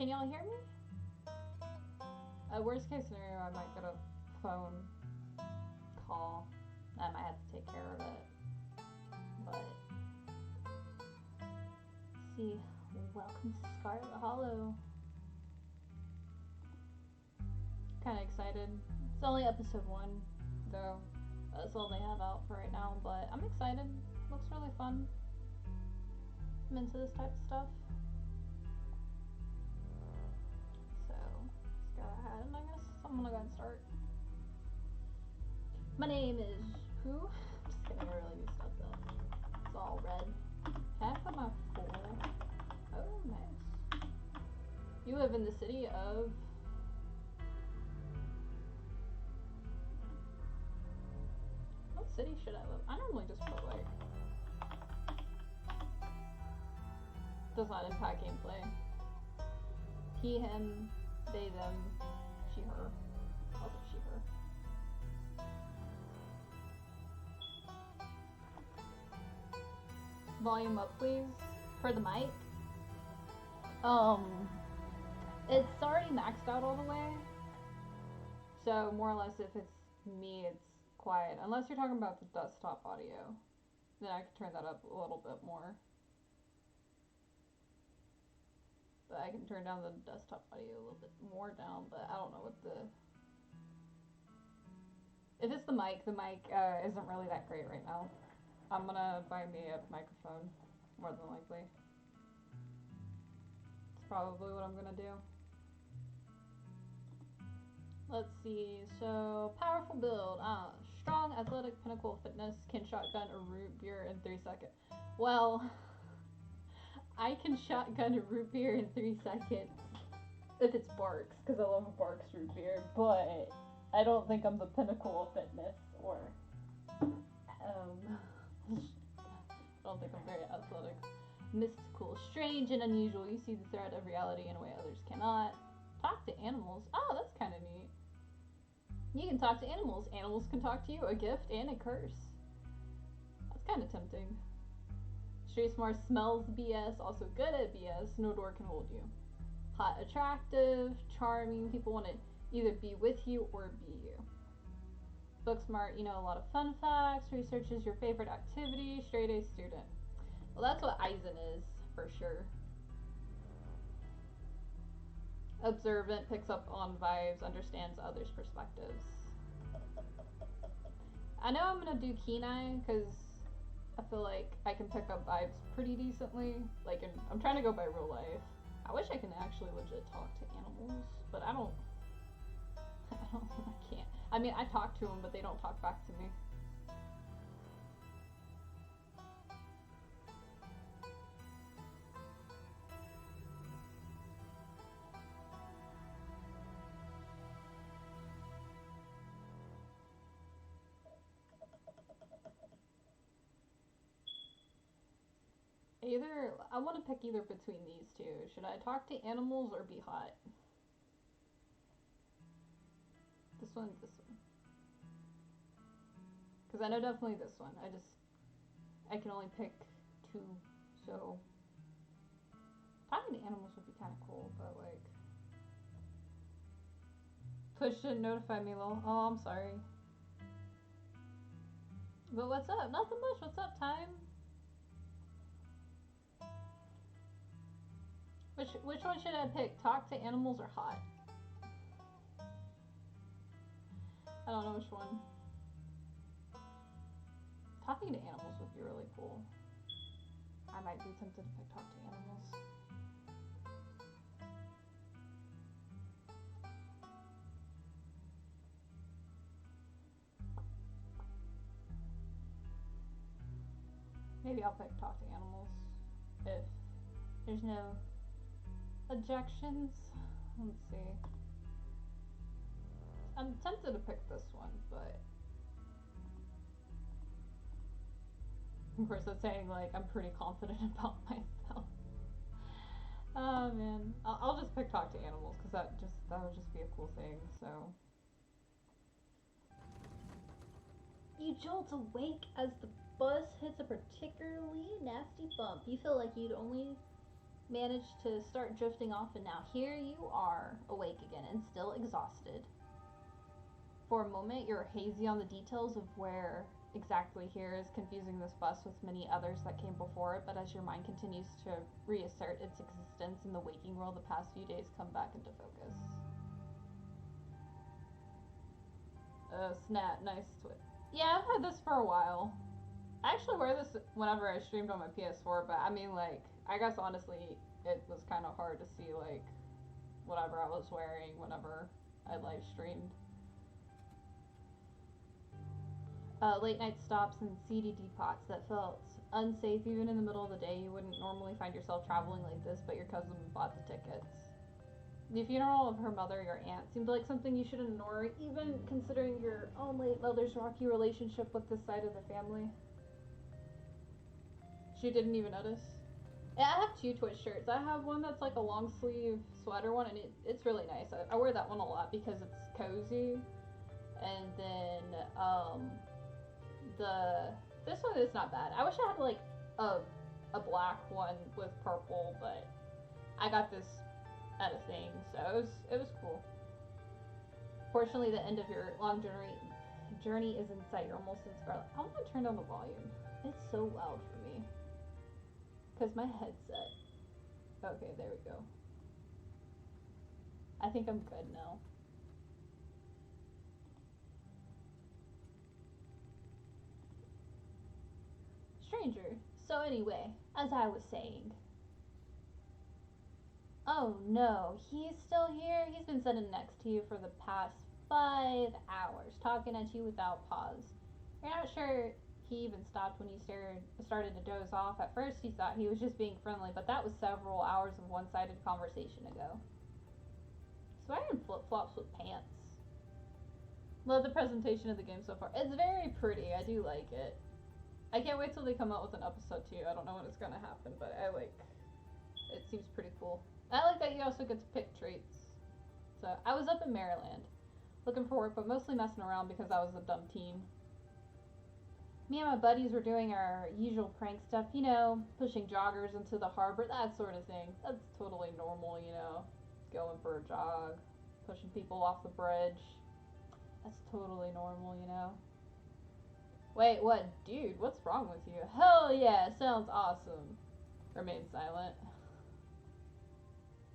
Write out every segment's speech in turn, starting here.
Can y'all hear me? Worst case scenario, I might get a phone call. I might have to take care of it. But, see, welcome to Scarlet Hollow. Kind of excited. It's only episode 1, though. That's all they have out for right now, but I'm excited. Looks really fun. I'm into this type of stuff. So, let's go ahead and I guess I'm gonna go ahead and start. My name is who? Just kidding, I really need stuff though. It's all red. Can I put my full? Oh, nice. You live in the city of. What city should I live? I normally just put like. Does not impact gameplay. He, him, they, them, she, her. Also she, her. Volume up, please. For the mic. It's already maxed out all the way. So more or less, if it's me, it's quiet. Unless you're talking about the desktop audio, then I can turn that up a little bit more. But I can turn down the desktop audio a little bit more down. But I don't know what the. If it's the mic isn't really that great right now. I'm gonna buy me a microphone, more than likely. It's probably what I'm gonna do. Let's see, so powerful build. Strong, athletic, pinnacle of fitness, can shotgun a root beer in 3 seconds. Well, I can shotgun a root beer in 3 seconds if it's Barks, because I love a Barks root beer, but I don't think I'm the pinnacle of fitness, or I don't think I'm very athletic. Mystical, strange, and unusual. You see the thread of reality in a way others cannot. Talk to animals. Oh, that's kind of neat. You can talk to animals. Animals can talk to you. A gift and a curse. That's kind of tempting. Street smart, smells BS, also good at BS. No door can hold you. Hot, attractive, charming. People want to either be with you or be you. Book smart, you know a lot of fun facts. Research is your favorite activity. Straight A student. Well, that's what Eisen is, for sure. Observant, picks up on vibes, understands others' perspectives. I know I'm gonna do Kenai, because I feel like I can pick up vibes pretty decently. Like, I'm trying to go by real life. I wish I can actually legit talk to animals, but I can't. I mean, I talk to them, but they don't talk back to me. I want to pick either between these two. Should I talk to animals or be hot? This one, this one. Because I know definitely this one. I can only pick 2, so. Talking to animals would be kind of cool, but like. Twitch didn't notify me, lol. Oh, I'm sorry. But what's up? Nothing much. What's up, time? Which one should I pick? Talk to animals or hot? I don't know which one. Talking to animals would be really cool. I might be tempted to pick talk to animals. Maybe I'll pick talk to animals if there's no objections. Let's see. I'm tempted to pick this one, but of course that's saying like I'm pretty confident about myself. Oh man, I'll just pick talk to animals because that would just be a cool thing. So you jolt awake as the bus hits a particularly nasty bump. You feel like you'd only managed to start drifting off, and now here you are, awake again and still exhausted. For a moment, you're hazy on the details of where exactly here is, confusing this bus with many others that came before it, but as your mind continues to reassert its existence in the waking world, the past few days come back into focus. Oh, snap, nice twist. Yeah, I've had this for a while. I actually wear this whenever I streamed on my PS4, but I mean, like, I guess honestly, it was kind of hard to see, like, whatever I was wearing whenever I live streamed. Late night stops and seedy depots that felt unsafe even in the middle of the day. You wouldn't normally find yourself traveling like this, but your cousin bought the tickets. The funeral of her mother, your aunt, seemed like something you should ignore, even considering your own late mother's rocky relationship with this side of the family. She didn't even notice. Yeah, I have two Twitch shirts. I have one that's like a long sleeve sweater one, and it's really nice. I wear that one a lot because it's cozy. And then this one is not bad. I wish I had like a black one with purple, but I got this at a thing, so it was cool. Fortunately, the end of your long journey is in sight. You're almost in Scarlet. I want to turn down the volume. It's so loud for me. Because my headset. Okay, there we go. I think I'm good now. Stranger. So anyway, as I was saying. Oh no, he's still here? He's been sitting next to you for the past 5 hours, talking at you without pause. You're not sure he even stopped when you started to doze off. At first, you thought he was just being friendly, but that was several hours of one-sided conversation ago. He's wearing flip-flops with pants. Love the presentation of the game so far. It's very pretty. I do like it. I can't wait till they come out with an episode 2. I don't know when it's gonna happen, but it seems pretty cool. I like that you also get to pick traits. So, I was up in Maryland, looking for work, but mostly messing around because I was a dumb teen. Me and my buddies were doing our usual prank stuff, you know, pushing joggers into the harbor, that sort of thing. That's totally normal, you know, going for a jog, pushing people off the bridge. That's totally normal, you know. Wait, what? Dude, what's wrong with you? Hell yeah, sounds awesome. Remain silent.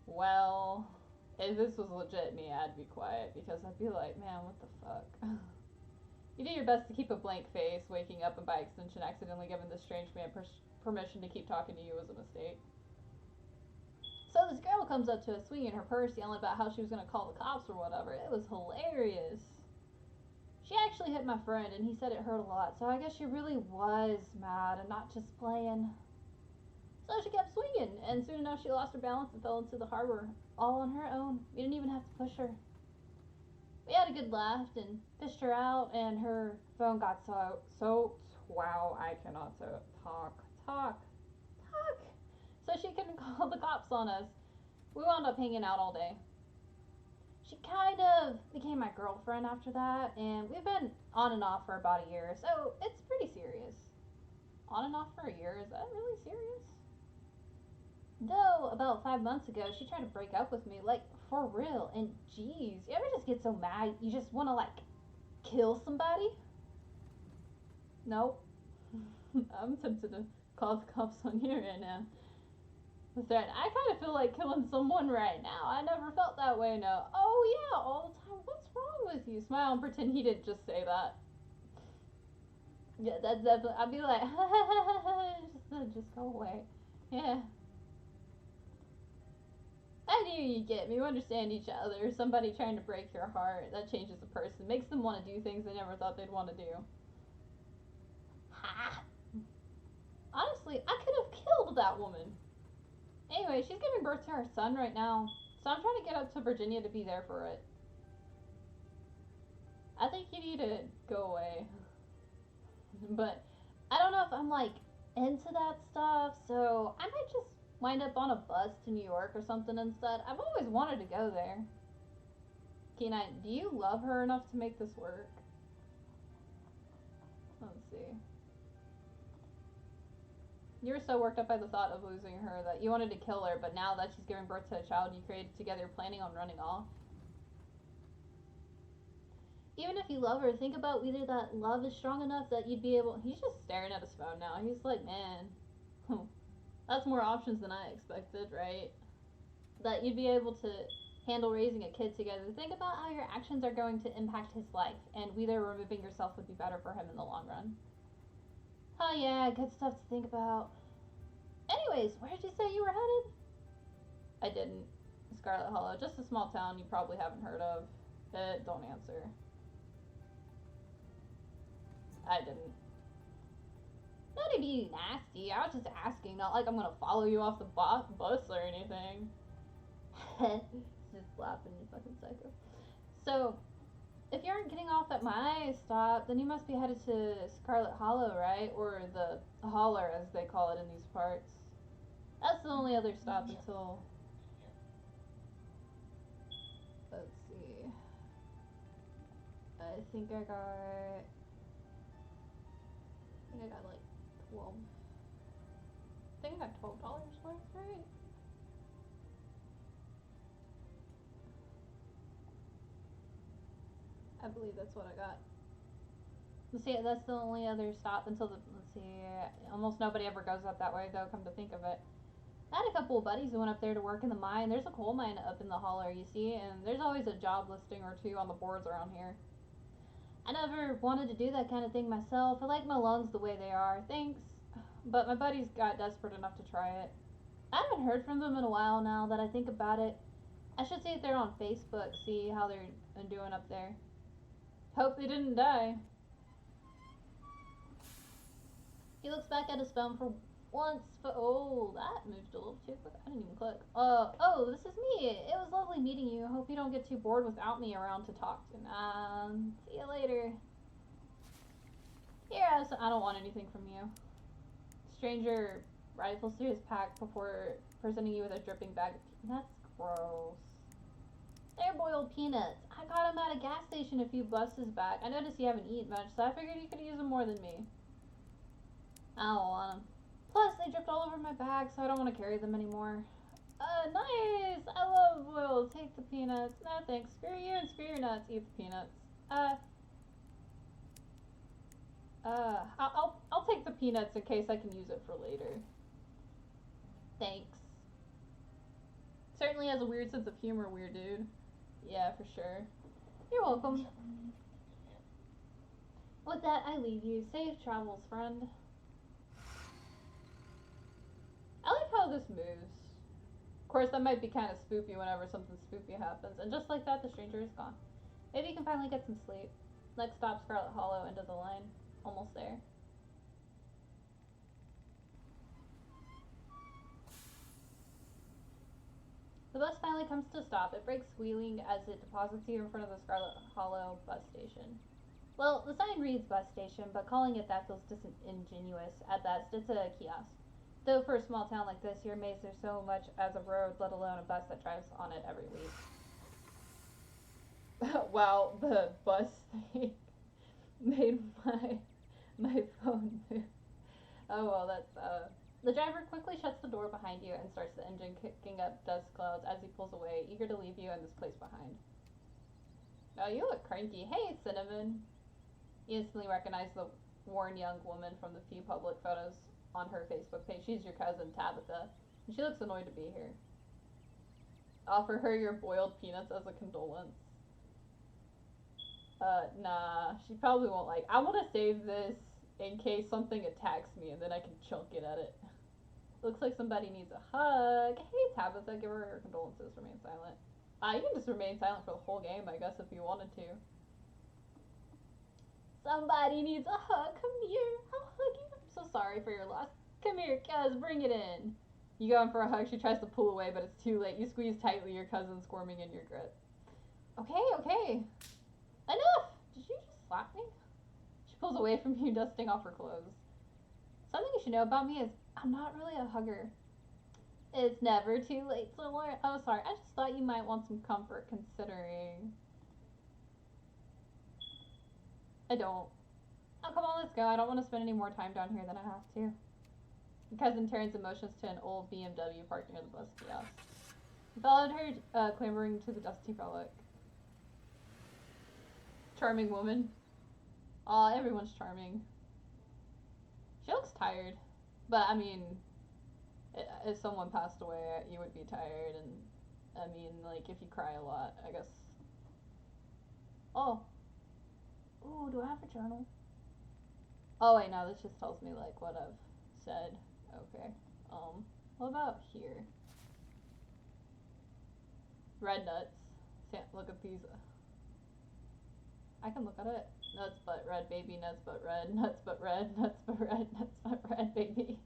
Well, if this was legit me, I'd be quiet because I'd be like, man, what the fuck? You do your best to keep a blank face. Waking up and by extension accidentally giving this strange man permission to keep talking to you was a mistake. So this girl comes up to us swinging her purse, yelling about how she was going to call the cops or whatever. It was hilarious. She actually hit my friend, and he said it hurt a lot, so I guess she really was mad and not just playing. So she kept swinging, and soon enough she lost her balance and fell into the harbor, all on her own. We didn't even have to push her. We had a good laugh and fished her out, and her phone got so wow, I cannot talk. So she couldn't call the cops on us. We wound up hanging out all day. She kind of became my girlfriend after that, and we've been on and off for about a year, so it's pretty serious. On and off for a year, is that really serious? Though, about 5 months ago, she tried to break up with me, like, for real, and geez, you ever just get so mad you just want to, like, kill somebody? Nope. I'm tempted to call the cops on you right now. The threat. I kind of feel like killing someone right now. I never felt that way, no. Oh, yeah, all the time. What's wrong with you? Smile and pretend he didn't just say that. Yeah, that's definitely. I'd be like, just go away. Yeah. I knew you'd get me. We understand each other. Somebody trying to break your heart, that changes a person. Makes them want to do things they never thought they'd want to do. Ha! Honestly, I could have killed that woman. Anyway, she's giving birth to her son right now, so I'm trying to get up to Virginia to be there for it. I think you need to go away. But I don't know if I'm like into that stuff, so I might just wind up on a bus to New York or something instead. I've always wanted to go there. Kenai, do you love her enough to make this work? Let's see. You were so worked up by the thought of losing her that you wanted to kill her, but now that she's giving birth to a child you created together, planning on running off. Even if you love her, think about whether that love is strong enough that you'd be able. He's just staring at his phone now. He's like, man, that's more options than I expected, right? That you'd be able to handle raising a kid together. Think about how your actions are going to impact his life, and whether removing yourself would be better for him in the long run. Oh yeah, good stuff to think about. Anyways, where did you say you were headed? I didn't. Scarlet Hollow, just a small town you probably haven't heard of. Don't answer. I didn't. Not to be nasty, I was just asking, not like I'm gonna follow you off the bus or anything. Just laughing, you fucking psycho. So, if you aren't getting off at my stop, then you must be headed to Scarlet Hollow, right? Or the Holler, as they call it in these parts. That's the only other stop until... Let's see. I think I got like 12. I think I got $12 worth, right? I believe that's what I got. Let's see, that's the only other stop until the, let's see, almost nobody ever goes up that way though, come to think of it. I had a couple of buddies who went up there to work in the mine. There's a coal mine up in the holler, you see, and there's always a job listing or two on the boards around here. I never wanted to do that kind of thing myself. I like my lungs the way they are, thanks. But my buddies got desperate enough to try it. I haven't heard from them in a while now that I think about it. I should see if they're on Facebook, see how they're doing up there. Hope they didn't die. He looks back at his phone for once, but oh, that moved a little too quick. I didn't even click. Oh, this is me. It was lovely meeting you. Hope you don't get too bored without me around to talk to. See you later. Here, I don't want anything from you. Stranger rifles through his pack before presenting you with a dripping bag of peanuts. That's gross. They're boiled peanuts. I got them at a gas station a few buses back. I noticed you haven't eaten much, so I figured you could use them more than me. I don't want them. Plus, they dripped all over my bag, so I don't want to carry them anymore. Nice! I love boiled. Take the peanuts. No thanks. Screw you and screw your nuts. Eat the peanuts. I'll take the peanuts in case I can use it for later. Thanks. Certainly has a weird sense of humor, weird dude. Yeah, for sure. You're welcome. With that, I leave you. Safe travels, friend. I like how this moves. Of course, that might be kind of spoopy whenever something spoopy happens. And just like that, the stranger is gone. Maybe you can finally get some sleep. Next stop, Scarlet Hollow, end of the line. Almost there. The bus finally comes to a stop. It brakes squealing as it deposits you in front of the Scarlet Hollow bus station. Well, the sign reads bus station, but calling it that feels disingenuous. At best, it's a kiosk. Though for a small town like this, you're amazed there's so much as a road, let alone a bus that drives on it every week. Wow, the bus thing made my phone move. Oh well, that's The driver quickly shuts the door behind you and starts the engine, kicking up dust clouds as he pulls away, eager to leave you and this place behind. Oh, you look cranky. Hey, Cinnamon. You instantly recognize the worn young woman from the few public photos on her Facebook page. She's your cousin, Tabitha, and she looks annoyed to be here. Offer her your boiled peanuts as a condolence. Nah, she probably won't like. I want to save this in case something attacks me and then I can chunk it at it. Looks like somebody needs a hug. Hey, Tabitha, give her condolences. Remain silent. You can just remain silent for the whole game, I guess, if you wanted to. Somebody needs a hug. Come here. I'll hug you. I'm so sorry for your loss. Come here, cuz. Bring it in. You go in for a hug. She tries to pull away, but it's too late. You squeeze tightly, your cousin squirming in your grip. Okay. Enough! Did you just slap me? She pulls away from you, dusting off her clothes. Something you should know about me is I'm not really a hugger. It's never too late to learn. Oh, sorry. I just thought you might want some comfort considering. I don't. Oh, come on, let's go. I don't want to spend any more time down here than I have to. Your cousin turns emotions to an old BMW parked near the bus kiosk. You followed her, clambering to the dusty relic. Charming woman. Aw, everyone's charming. She looks tired. But, I mean, if someone passed away, you would be tired, and, I mean, like, if you cry a lot, I guess. Oh. Ooh, do I have a journal? Oh, wait, no, this just tells me, like, what I've said. Okay. What about here? Red nuts. Look at these. I can look at it. Nuts but red, baby, nuts but red, nuts but red, nuts but red, nuts but red, baby.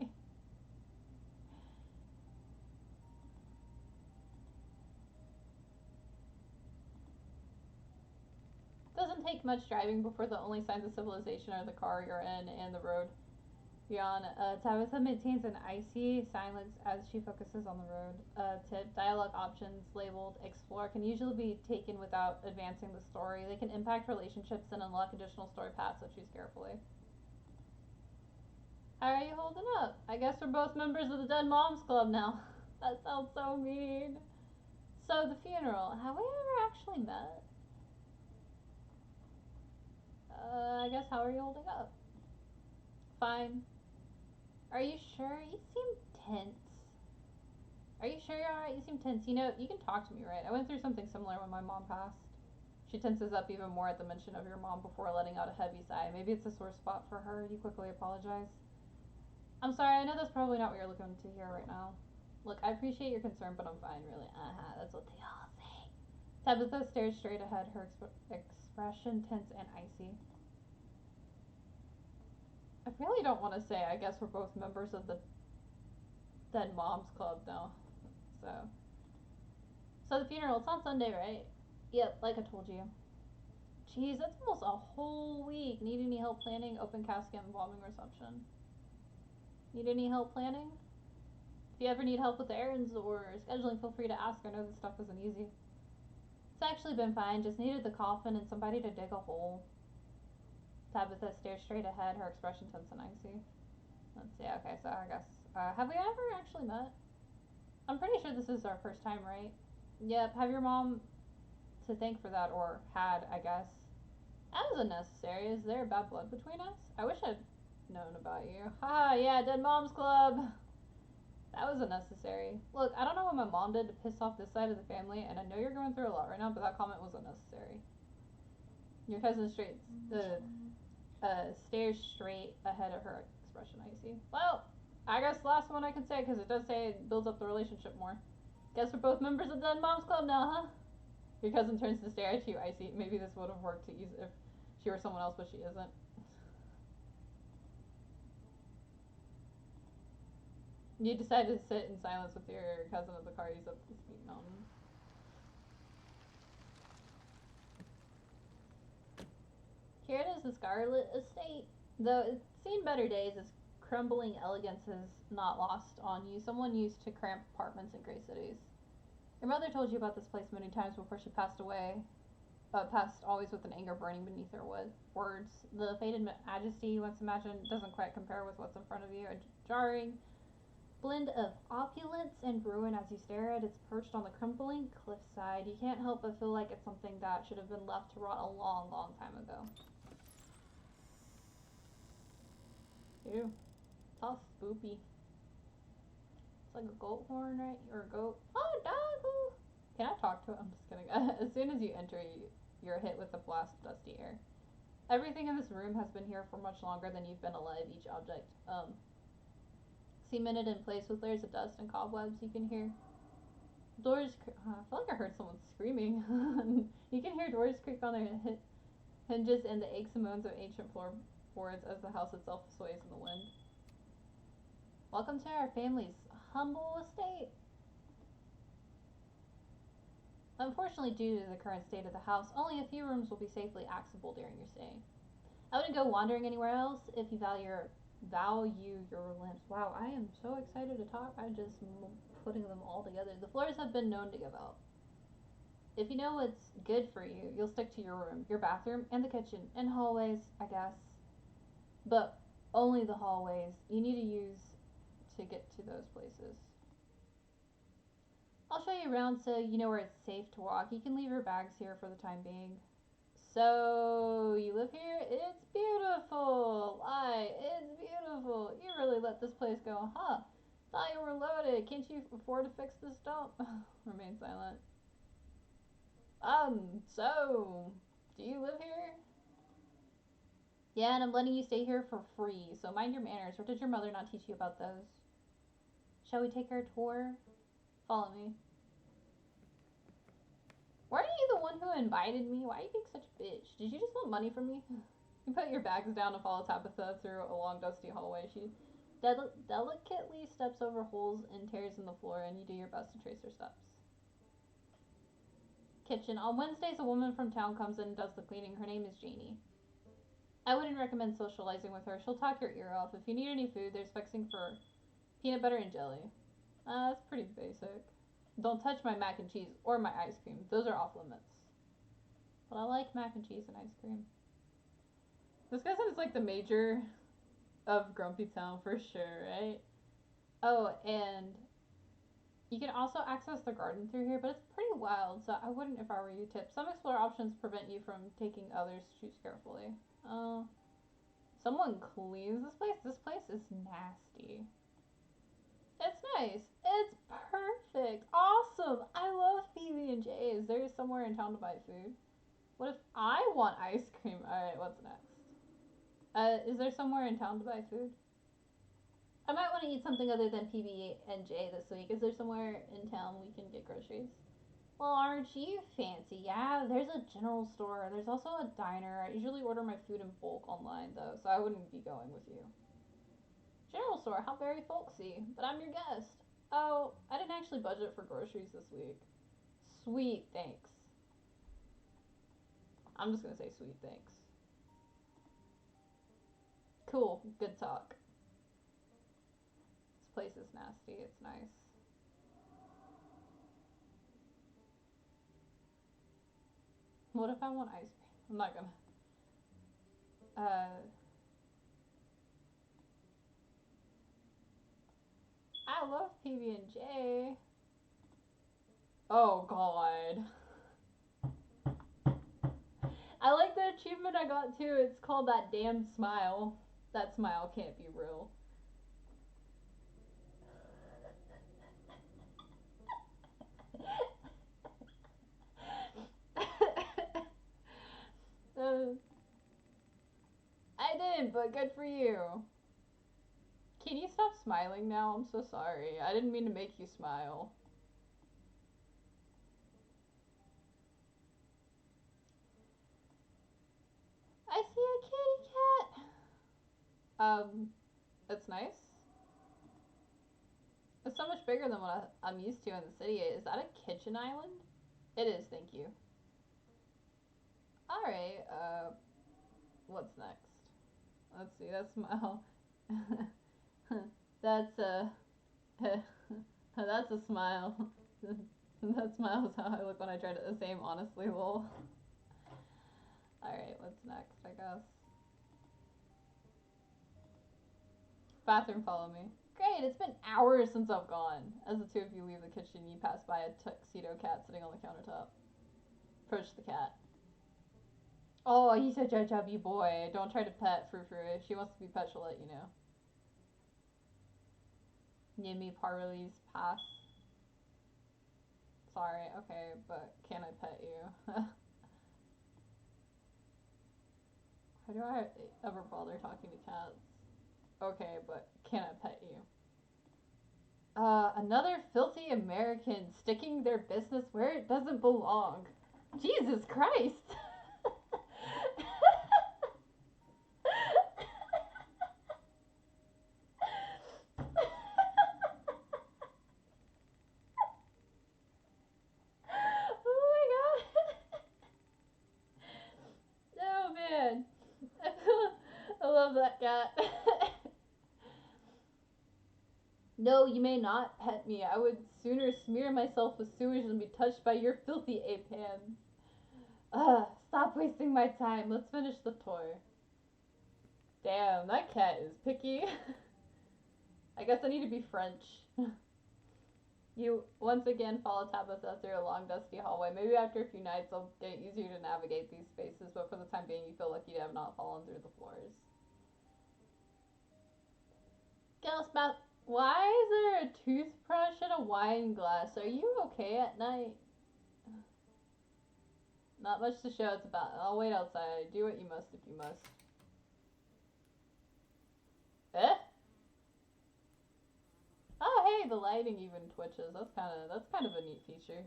Doesn't take much driving before the only signs of civilization are the car you're in and the road you're on. Tabitha maintains an icy silence as she focuses on the road. Tip, dialogue options labeled explore can usually be taken without advancing the story. They can impact relationships and unlock additional story paths, so choose carefully. How are you holding up? I guess we're both members of the Dead Moms Club now. That sounds so mean. So, the funeral. Have we ever actually met? I guess how are you holding up? Fine. Are you sure? You seem tense. Are you sure you're alright? You seem tense. You know, you can talk to me, right? I went through something similar when my mom passed. She tenses up even more at the mention of your mom before letting out a heavy sigh. Maybe it's a sore spot for her. You quickly apologize. I'm sorry, I know that's probably not what you're looking to hear right now. Look, I appreciate your concern, but I'm fine, really. That's what they all say. Tabitha stares straight ahead, her expression tense and icy. I really don't want to say, I guess we're both members of the Dead Moms Club now. So the funeral, it's on Sunday, right? Yep, like I told you. Jeez, that's almost a whole week. Need any help planning? Open casket, embalming reception. Need any help planning? If you ever need help with the errands or scheduling, feel free to ask. I know this stuff isn't easy. It's actually been fine. Just needed the coffin and somebody to dig a hole. Tabitha stares straight ahead, her expression tense and icy. Let's see. Okay, so I guess. Have we ever actually met? I'm pretty sure this is our first time, right? Yep. Have your mom to thank for that, or had, I guess. That was unnecessary. Is there bad blood between us? I wish I'd known about you. Haha, yeah, Dead Moms Club. That was unnecessary. Look, I don't know what my mom did to piss off this side of the family, and I know you're going through a lot right now, but that comment was unnecessary. Your cousin stares straight ahead of her, expression icy. Well, I guess the last one I can say, because it does say it builds up the relationship more. Guess we're both members of the Dead Moms Club now, huh? Your cousin turns to stare at you, icy. Maybe this would have worked if she were someone else, but she isn't. You decide to sit in silence with your cousin as the car eases up the steep mountain. Here it is, the Scarlet Estate. Though it's seen better days, its crumbling elegance is not lost on you. Someone used to cramped apartments in great cities. Your mother told you about this place many times before she passed away. Passed always with an anger burning beneath her words. The faded majesty you once imagined doesn't quite compare with what's in front of you. A jarring blend of opulence and ruin as you stare at it's perched on the crumbling cliffside. You can't help but feel like it's something that should have been left to rot a long, long time ago. Ew. It's all spoopy. It's like a goat horn, right? Or a goat. Oh, dog! Can I talk to it? I'm just kidding. As soon as you enter, you're hit with a blast of dusty air. Everything in this room has been here for much longer than you've been alive. Each object, cemented in place with layers of dust and cobwebs. You can hear doors. I feel like I heard someone screaming. You can hear doors creak on their hinges and the aches and moans of ancient floorboards as the house itself sways in the wind. Welcome to our family's humble estate. Unfortunately, due to the current state of the house, only a few rooms will be safely accessible during your stay. I wouldn't go wandering anywhere else if you value your limbs. Wow, I am so excited to talk. I'm just putting them all together. The floors have been known to give out. If you know what's good for you, you'll stick to your room, your bathroom, and the kitchen, and hallways, I guess. But only the hallways. You need to use to get to those places. I'll show you around so you know where it's safe to walk. You can leave your bags here for the time being. So, you live here? It's beautiful! It's beautiful! You really let this place go, huh? Thought you were loaded. Can't you afford to fix this dump? Remain silent. So, do you live here? Yeah, and I'm letting you stay here for free, so mind your manners. Or did your mother not teach you about those? Shall we take our tour? Follow me. Weren't you the one who invited me? Why are you being such a bitch? Did you just want money from me? You put your bags down and follow Tabitha through a long dusty hallway. She delicately steps over holes and tears in the floor, and you do your best to trace her steps. Kitchen. On Wednesdays, a woman from town comes in and does the cleaning. Her name is Janie. I wouldn't recommend socializing with her. She'll talk your ear off. If you need any food, there's fixing for peanut butter and jelly. That's pretty basic. Don't touch my mac and cheese or my ice cream. Those are off limits. But I like mac and cheese and ice cream. This guy sounds like the major of Grumpy Town for sure, right? Oh, and you can also access the garden through here, but it's pretty wild, so I wouldn't if I were you. Tip. Some explore options prevent you from taking others. Choose carefully. Someone cleans this place? This place is nasty. It's nice. It's perfect. Awesome. I love PB&J's. There's somewhere in town to buy food. What if I want ice cream? Alright, what's next? Is there somewhere in town to buy food? I might want to eat something other than PB&J this week. Is there somewhere in town we can get groceries? Well, aren't you fancy? Yeah, there's a general store. There's also a diner. I usually order my food in bulk online, though, so I wouldn't be going with you. General store, how very folksy. But I'm your guest. Oh, I didn't actually budget for groceries this week. Sweet, thanks. I'm just gonna say sweet, thanks. Cool, good talk. This place is nasty, it's nice. What if I want ice cream? I'm not gonna. I love PB&J. Oh, God. I like the achievement I got too. It's called That Damn Smile. That smile can't be real. I didn't, but good for you. Can you stop smiling now? I'm so sorry. I didn't mean to make you smile. I see a kitty cat. It's nice. It's so much bigger than what I'm used to in the city. Is that a kitchen island? It is, thank you. Alright, what's next? Let's see, that smile. That's a... that's a smile. That smile is how I look when I try to say I'm honestly, lol. Alright, what's next, I guess? Bathroom, follow me. Great, it's been hours since I've gone. As the two of you leave the kitchen, you pass by a tuxedo cat sitting on the countertop. Approach the cat. Oh, he's a chubby boy. Don't try to pet Frou Frou. If she wants to be pet, she'll let you know. Yimmy Parley's pass. Sorry, okay, but can I pet you? Why do I ever bother talking to cats? Okay, but can I pet you? Another filthy American sticking their business where it doesn't belong. Jesus Christ! Oh my god! Oh man! I love that cat. No, you may not pet me. I would sooner smear myself with sewage than be touched by your filthy ape hands. Stop wasting my time. Let's finish the tour. Damn, that cat is picky. I guess I need to be French. You once again follow Tabitha through a long, dusty hallway. Maybe after a few nights, it'll get easier to navigate these spaces, but for the time being, you feel lucky to have not fallen through the floors. Ghost bath. Why is there a toothbrush and a wine glass? Are you okay at night? Not much to show. It's about. I'll wait outside. Do what you must if you must. Eh? Oh, hey, the lighting even twitches. That's kind of a neat feature.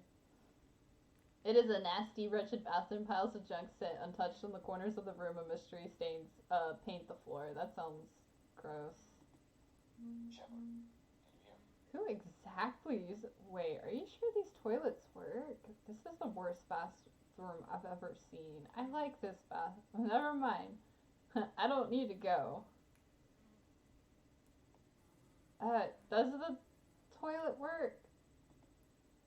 It is a nasty, wretched bathroom. Piles of junk sit untouched in the corners of the room. A mystery stains paint the floor. That sounds gross. Who exactly uses? Wait, are you sure these toilets work? This is the worst bathroom I've ever seen. I like this bath. Never mind. I don't need to go. Does the toilet work?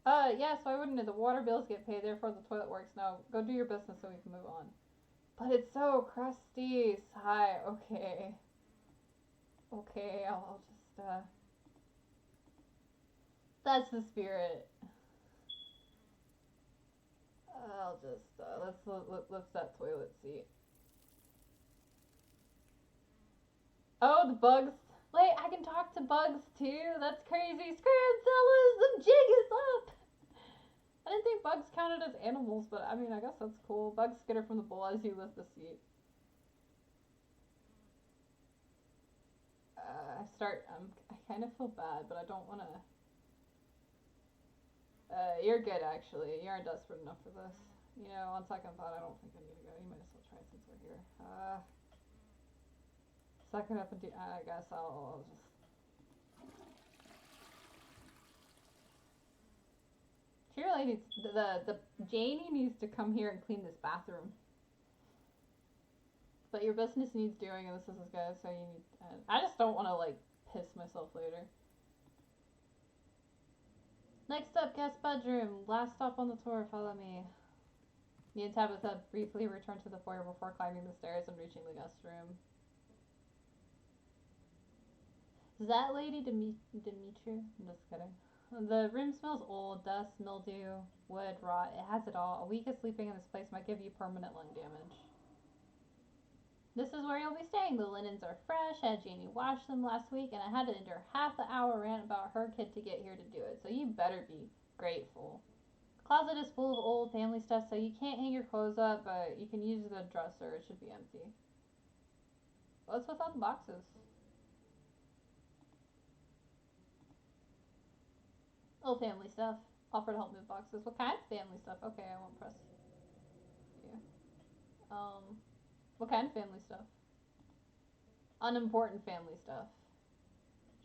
Yes, why wouldn't it? The water bills get paid, therefore the toilet works. Now, go do your business so we can move on. But it's so crusty. Sigh. Okay. Okay, I'll just, That's the spirit. I'll just, let's lift that toilet seat. Oh, the bugs. Wait, I can talk to bugs too? That's crazy. Scram, fellas, the jig is up! I didn't think bugs counted as animals, but I mean, I guess that's cool. Bugs skitter from the bowl as you lift the seat. I kind of feel bad, but I don't want to. You're good, actually. You aren't desperate enough for this. You know, on second thought, I don't think I need to go. You might as well try since we're here. Suck it up and do. I guess I'll just. She really needs the Janie needs to come here and clean this bathroom. But your business needs doing, and this is as good. So you need. I just don't want to like piss myself later. Next up, guest bedroom. Last stop on the tour. Follow me. Me and Tabitha briefly returned to the foyer before climbing the stairs and reaching the guest room. Is that Lady Dimitri? I'm just kidding. The room smells old, dust, mildew, wood, rot. It has it all. A week of sleeping in this place might give you permanent lung damage. This is where you'll be staying. The linens are fresh. I had Janie wash them last week, and I had to endure half an hour rant about her kid to get here to do it. So you better be grateful. The closet is full of old family stuff, so you can't hang your clothes up, but you can use the dresser. It should be empty. What's with all the boxes? Old family stuff. Offer to help move boxes. What kind of family stuff? Okay, I won't press. Yeah. What kind of family stuff? Unimportant family stuff.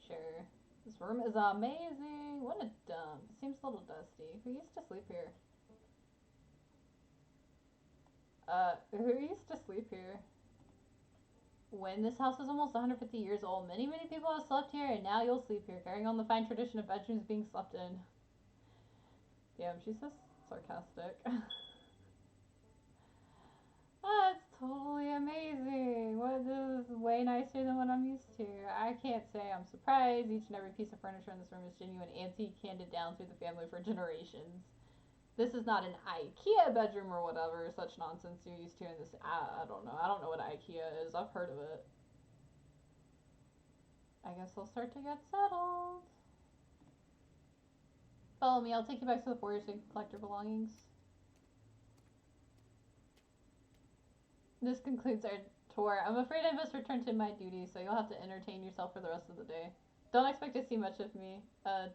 Sure. This room is amazing. What a dump. It seems a little dusty. Who used to sleep here? Who used to sleep here? When this house is almost 150 years old, many people have slept here, and now you'll sleep here, carrying on the fine tradition of bedrooms being slept in. Damn, she's so sarcastic. That's totally amazing. This is way nicer than what I'm used to. I can't say I'm surprised. Each and every piece of furniture in this room is genuine antique, handed down through the family for generations. This is not an IKEA bedroom or whatever such nonsense you're used to in this. I don't know. I don't know what IKEA is. I've heard of it. I guess I'll start to get settled. Follow me. I'll take you back to the foyer so you can collect your belongings. This concludes our tour. I'm afraid I must return to my duties, so you'll have to entertain yourself for the rest of the day. Don't expect to see much of me.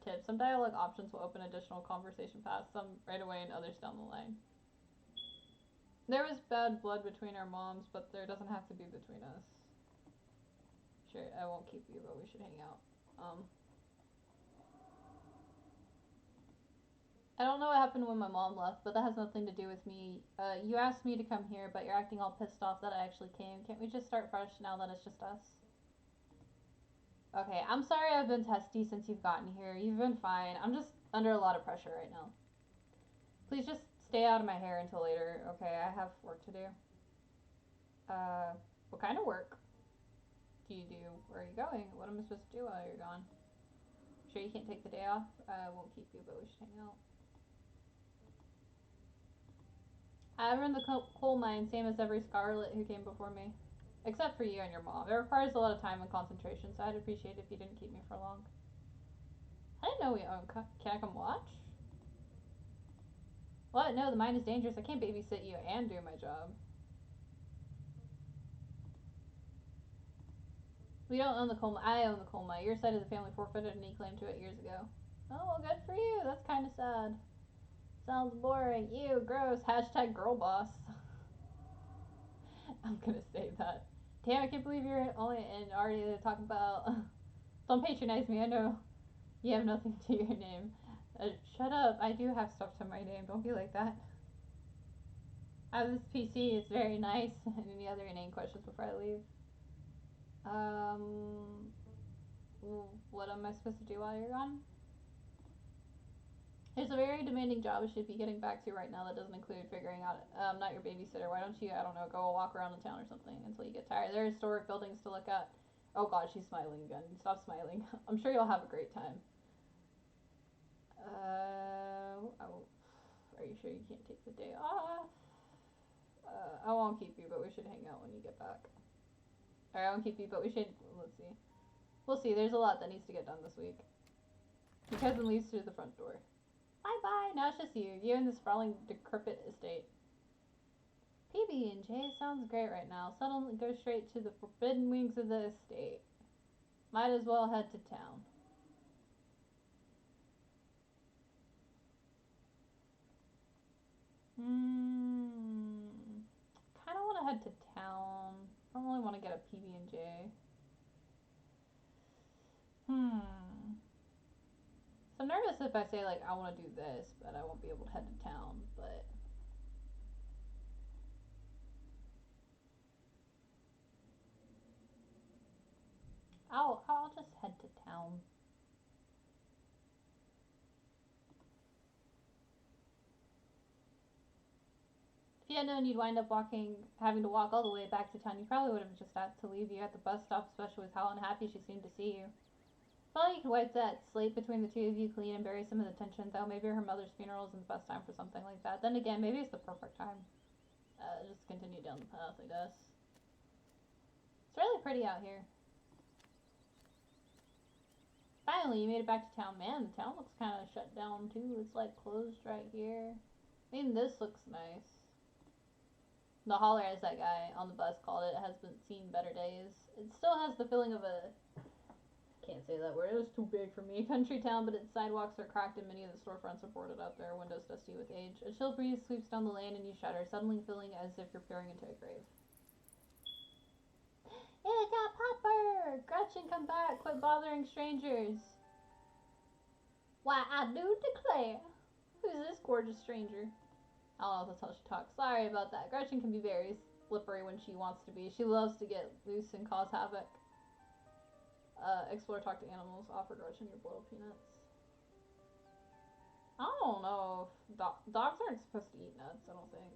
Tip. Some dialogue options will open additional conversation paths, some right away and others down the line. There was bad blood between our moms, but there doesn't have to be between us. Sure, I won't keep you, but we should hang out. I don't know what happened when my mom left, but that has nothing to do with me. You asked me to come here, but you're acting all pissed off that I actually came. Can't we just start fresh now that it's just us? Okay, I'm sorry I've been testy since you've gotten here. You've been fine. I'm just under a lot of pressure right now. Please just stay out of my hair until later, okay? I have work to do. What kind of work? do you do? Where are you going? What am I supposed to do while you're gone? Sure you can't take the day off? I won't keep you, but we should hang out. I run the coal mine, same as every Scarlet who came before me. Except for you and your mom. It requires a lot of time and concentration, so I'd appreciate it if you didn't keep me for long. I didn't know we owned. Can I come watch? What? No, the mine is dangerous. I can't babysit you and do my job. We don't own the coal mine. I own the coal mine. Your side of the family forfeited any claim to it years ago. Oh, well, good for you. That's kind of sad. Sounds boring. Ew, gross. Hashtag girl boss. I'm gonna say that. Damn, I can't believe you're only and already talking about. Don't patronize me. I know you have nothing to your name. Shut up. I do have stuff to my name. Don't be like that. I have this PC. It's very nice. Any other inane questions before I leave? What am I supposed to do while you're gone? It's a very demanding job I should be getting back to right now that doesn't include figuring out, not your babysitter. Why don't you, I don't know, go walk around the town or something until you get tired? There are historic buildings to look at. Oh god, she's smiling again. Stop smiling. I'm sure you'll have a great time. Are you sure you can't take the day off? I won't keep you, but we should hang out when you get back. Alright, I won't keep you, but we should, let's see. We'll see, there's a lot that needs to get done this week. Your cousin leaves through the front door. Bye-bye, now it's just you and the sprawling, decrepit estate. PB&J sounds great right now. Suddenly go straight to the forbidden wings of the estate. Might as well head to town. Kind of want to head to town. I don't really want to get a PB&J. So I'm nervous if I say, like, I want to do this, but I won't be able to head to town, but... I'll just head to town. If you had known you'd wind up having to walk all the way back to town, you probably would have just asked to leave you at the bus stop, especially with how unhappy she seemed to see you. Well, you could wipe that slate between the two of you clean and bury some of the tension, though maybe her mother's funeral isn't the best time for something like that. Then again, maybe it's the perfect time. Just continue down the path, I guess. It's really pretty out here. Finally, you made it back to town. Man, the town looks kind of shut down, too. It's, like, closed right here. I mean, this looks nice. The Holler, as that guy on the bus called it, has been seen better days. It still has the feeling of a... Can't say that word. It was too big for me. Country town, but its sidewalks are cracked and many of the storefronts are boarded up. Their windows dusty with age. A chill breeze sweeps down the lane and you shudder, suddenly feeling as if you're peering into a grave. It's a popper! Gretchen, come back! Quit bothering strangers! Why, I do declare! Who's this gorgeous stranger? I don't know if that's how she talks. Sorry about that. Gretchen can be very slippery when she wants to be. She loves to get loose and cause havoc. Explore, talk to animals. Offer Gretchen your boiled peanuts. I don't know if dogs aren't supposed to eat nuts, I don't think.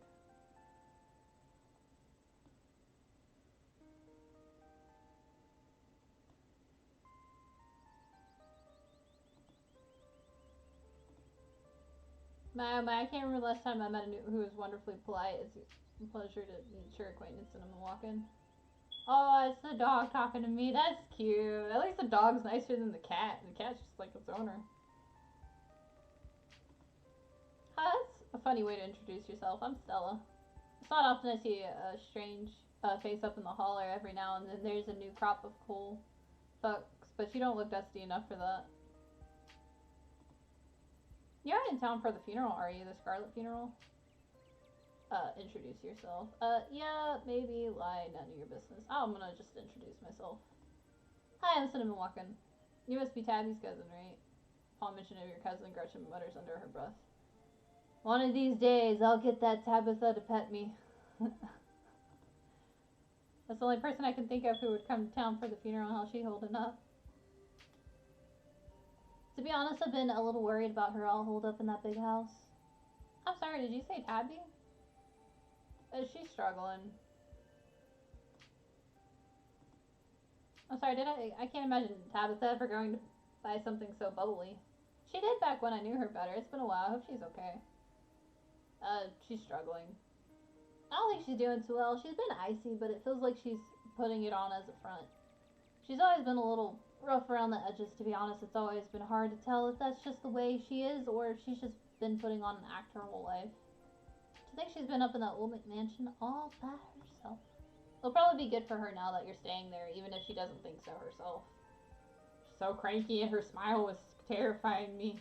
I can't remember the last time I met a new who was wonderfully polite. It's a pleasure to meet your acquaintance and I'm walking. Oh, it's the dog talking to me. That's cute. At least the dog's nicer than the cat. The cat's just like its owner. That's a funny way to introduce yourself. I'm Stella. It's not often I see a strange face up in the holler. Every now and then there's a new crop of cool fucks, but you don't look dusty enough for that. You aren't in town for the funeral, are you? The Scarlet funeral? Introduce yourself. Yeah, maybe lie, none of your business. Oh, I'm gonna just introduce myself. Hi, I'm Cinnamon Walken. You must be Tabby's cousin, right? Upon mention of your cousin, Gretchen mutters under her breath. One of these days, I'll get that Tabitha to pet me. That's the only person I can think of who would come to town for the funeral. How's she holding up? To be honest, I've been a little worried about her all holed up in that big house. I'm sorry, did you say Tabby? Is she struggling? I'm sorry, I can't imagine Tabitha ever going to buy something so bubbly. She did back when I knew her better. It's been a while. I hope she's okay. She's struggling. I don't think she's doing too well. She's been icy, but it feels like she's putting it on as a front. She's always been a little rough around the edges, to be honest. It's always been hard to tell if that's just the way she is or if she's just been putting on an act her whole life. I think she's been up in that old McMansion all by herself. It'll probably be good for her now that you're staying there, even if she doesn't think so herself. She's so cranky and her smile was terrifying me.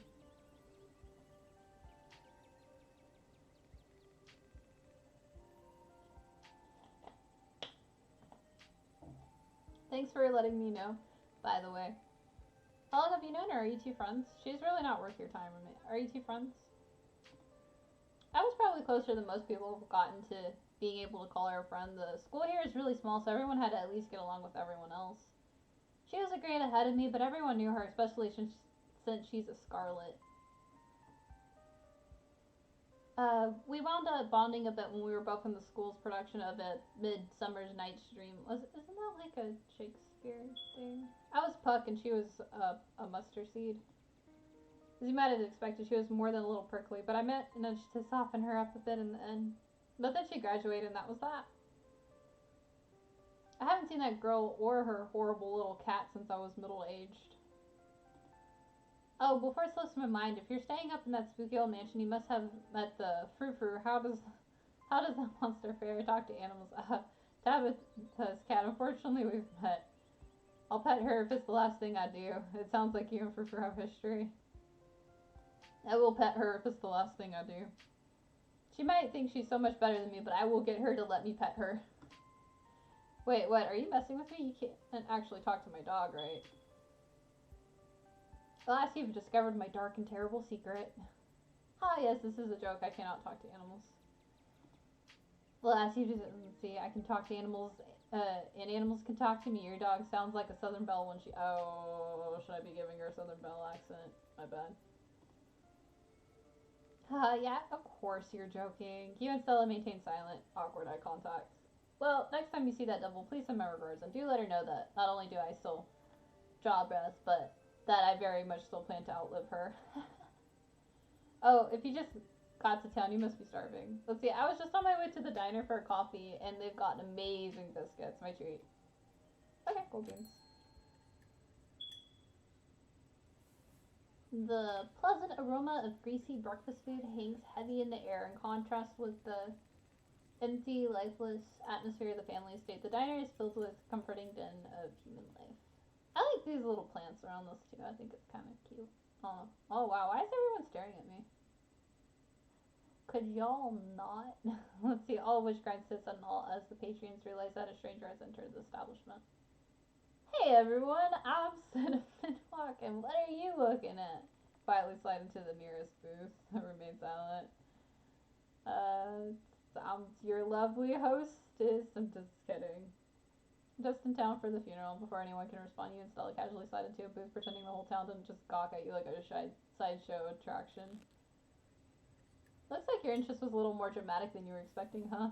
Thanks for letting me know, by the way. How long have you known her? Are you two friends? She's really not worth your time. Are you two friends? I was probably closer than most people have gotten to being able to call her a friend. The school here is really small, so everyone had to at least get along with everyone else. She was a grade ahead of me, but everyone knew her, especially since she's a Scarlet. We wound up bonding a bit when we were both in the school's production of a Midsummer's Night's Dream. Isn't that like a Shakespeare thing? I was Puck and she was a mustard seed. As you might have expected, she was more than a little prickly, but I managed to soften her up a bit in the end. But then she graduated and that was that. I haven't seen that girl or her horrible little cat since I was middle-aged. Oh, before it slips my mind, if you're staying up in that spooky old mansion, you must have met the Frou-Frou. How does that monster fare? I talk to animals. Tabitha's cat. Unfortunately, we've met. I'll pet her if it's the last thing I do. It sounds like you and Frou-Frou have history. I will pet her if it's the last thing I do. She might think she's so much better than me, but I will get her to let me pet her. Wait, what? Are you messing with me? You can't actually talk to my dog, right? Alas, you've discovered my dark and terrible secret. Ah, yes, this is a joke. I cannot talk to animals. Alas, you didn't see. I can talk to animals, and animals can talk to me. Your dog sounds like a Southern Belle when she. Oh, should I be giving her a Southern Belle accent? My bad. Yeah, of course you're joking. You and Stella maintain silent, awkward eye contact. Well, next time you see that devil, please send my regards, and do let her know that not only do I still draw breath, but that I very much still plan to outlive her. Oh, if you just got to town, you must be starving. Let's see, I was just on my way to the diner for a coffee, and they've got amazing biscuits. My treat. Okay, cool beans. The pleasant aroma of greasy breakfast food hangs heavy in the air in contrast with the empty, lifeless atmosphere of the family estate. The diner is filled with comforting den of human life. I like these little plants around this too. I think it's kind of cute. Oh wow, why is everyone staring at me? Could y'all not? Let's see, all of which grinds to a sudden halt as the patrons realize that a stranger has entered the establishment. Hey everyone, I'm Cinnamon Walk, and what are you looking at? Quietly slide into the nearest booth and remain silent. I'm your lovely hostess. I'm just kidding. Just in town for the funeral. Before anyone can respond, you and Stella casually slide into a booth, pretending the whole town didn't just gawk at you like a sideshow attraction. Looks like your interest was a little more dramatic than you were expecting, huh?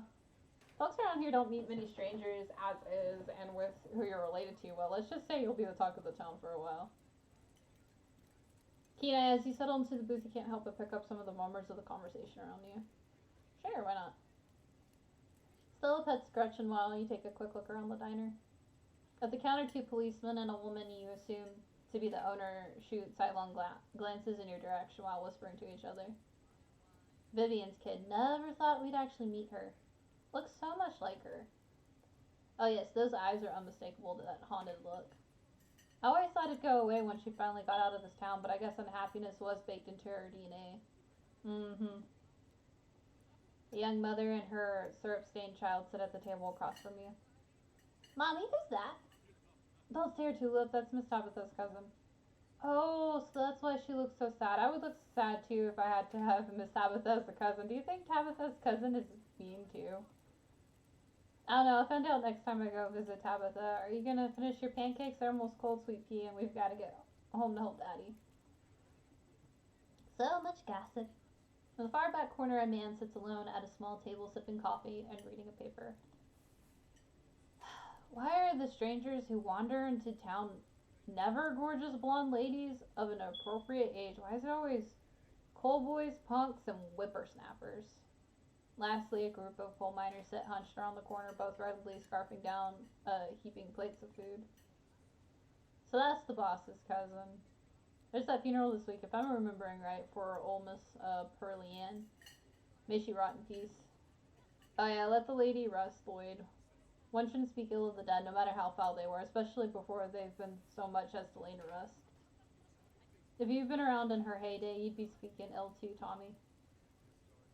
Folks around here don't meet many strangers as is and with who you're related to. Well, let's just say you'll be the talk of the town for a while. Kina, as you settle into the booth, you can't help but pick up some of the murmurs of the conversation around you. Sure, why not? Stella pets Gretchen while you take a quick look around the diner. At the counter, two policemen and a woman you assume to be the owner shoot sidelong glances in your direction while whispering to each other. Vivian's kid. Never thought we'd actually meet her. Looks so much like her. Oh yes, those eyes are unmistakable to that haunted look. I always thought it'd go away when she finally got out of this town, but I guess unhappiness was baked into her DNA. Mm-hmm. The young mother and her syrup-stained child sit at the table across from you. Mommy, who's that? Don't stare, Tulip. That's Miss Tabitha's cousin. Oh, so that's why she looks so sad. I would look sad too if I had to have Miss Tabitha as a cousin. Do you think Tabitha's cousin is mean too? I don't know. I'll find out next time I go visit Tabitha. Are you gonna finish your pancakes? They're almost cold, sweet pea, and we've got to get home to help Daddy. So much gossip. In the far back corner, a man sits alone at a small table sipping coffee and reading a paper. Why are the strangers who wander into town never gorgeous blonde ladies of an appropriate age? Why is it always coal boys, punks, and whippersnappers? Lastly, a group of coal miners sit hunched around the corner, both readily scarfing down heaping plates of food. So that's the boss's cousin. There's that funeral this week, if I'm remembering right, for old Miss Pearly Ann. May she rot in peace. Oh yeah, let the lady rest, Lloyd. One shouldn't speak ill of the dead, no matter how foul they were, especially before they've been so much as to lay to rest. If you've been around in her heyday, you'd be speaking ill too, Tommy.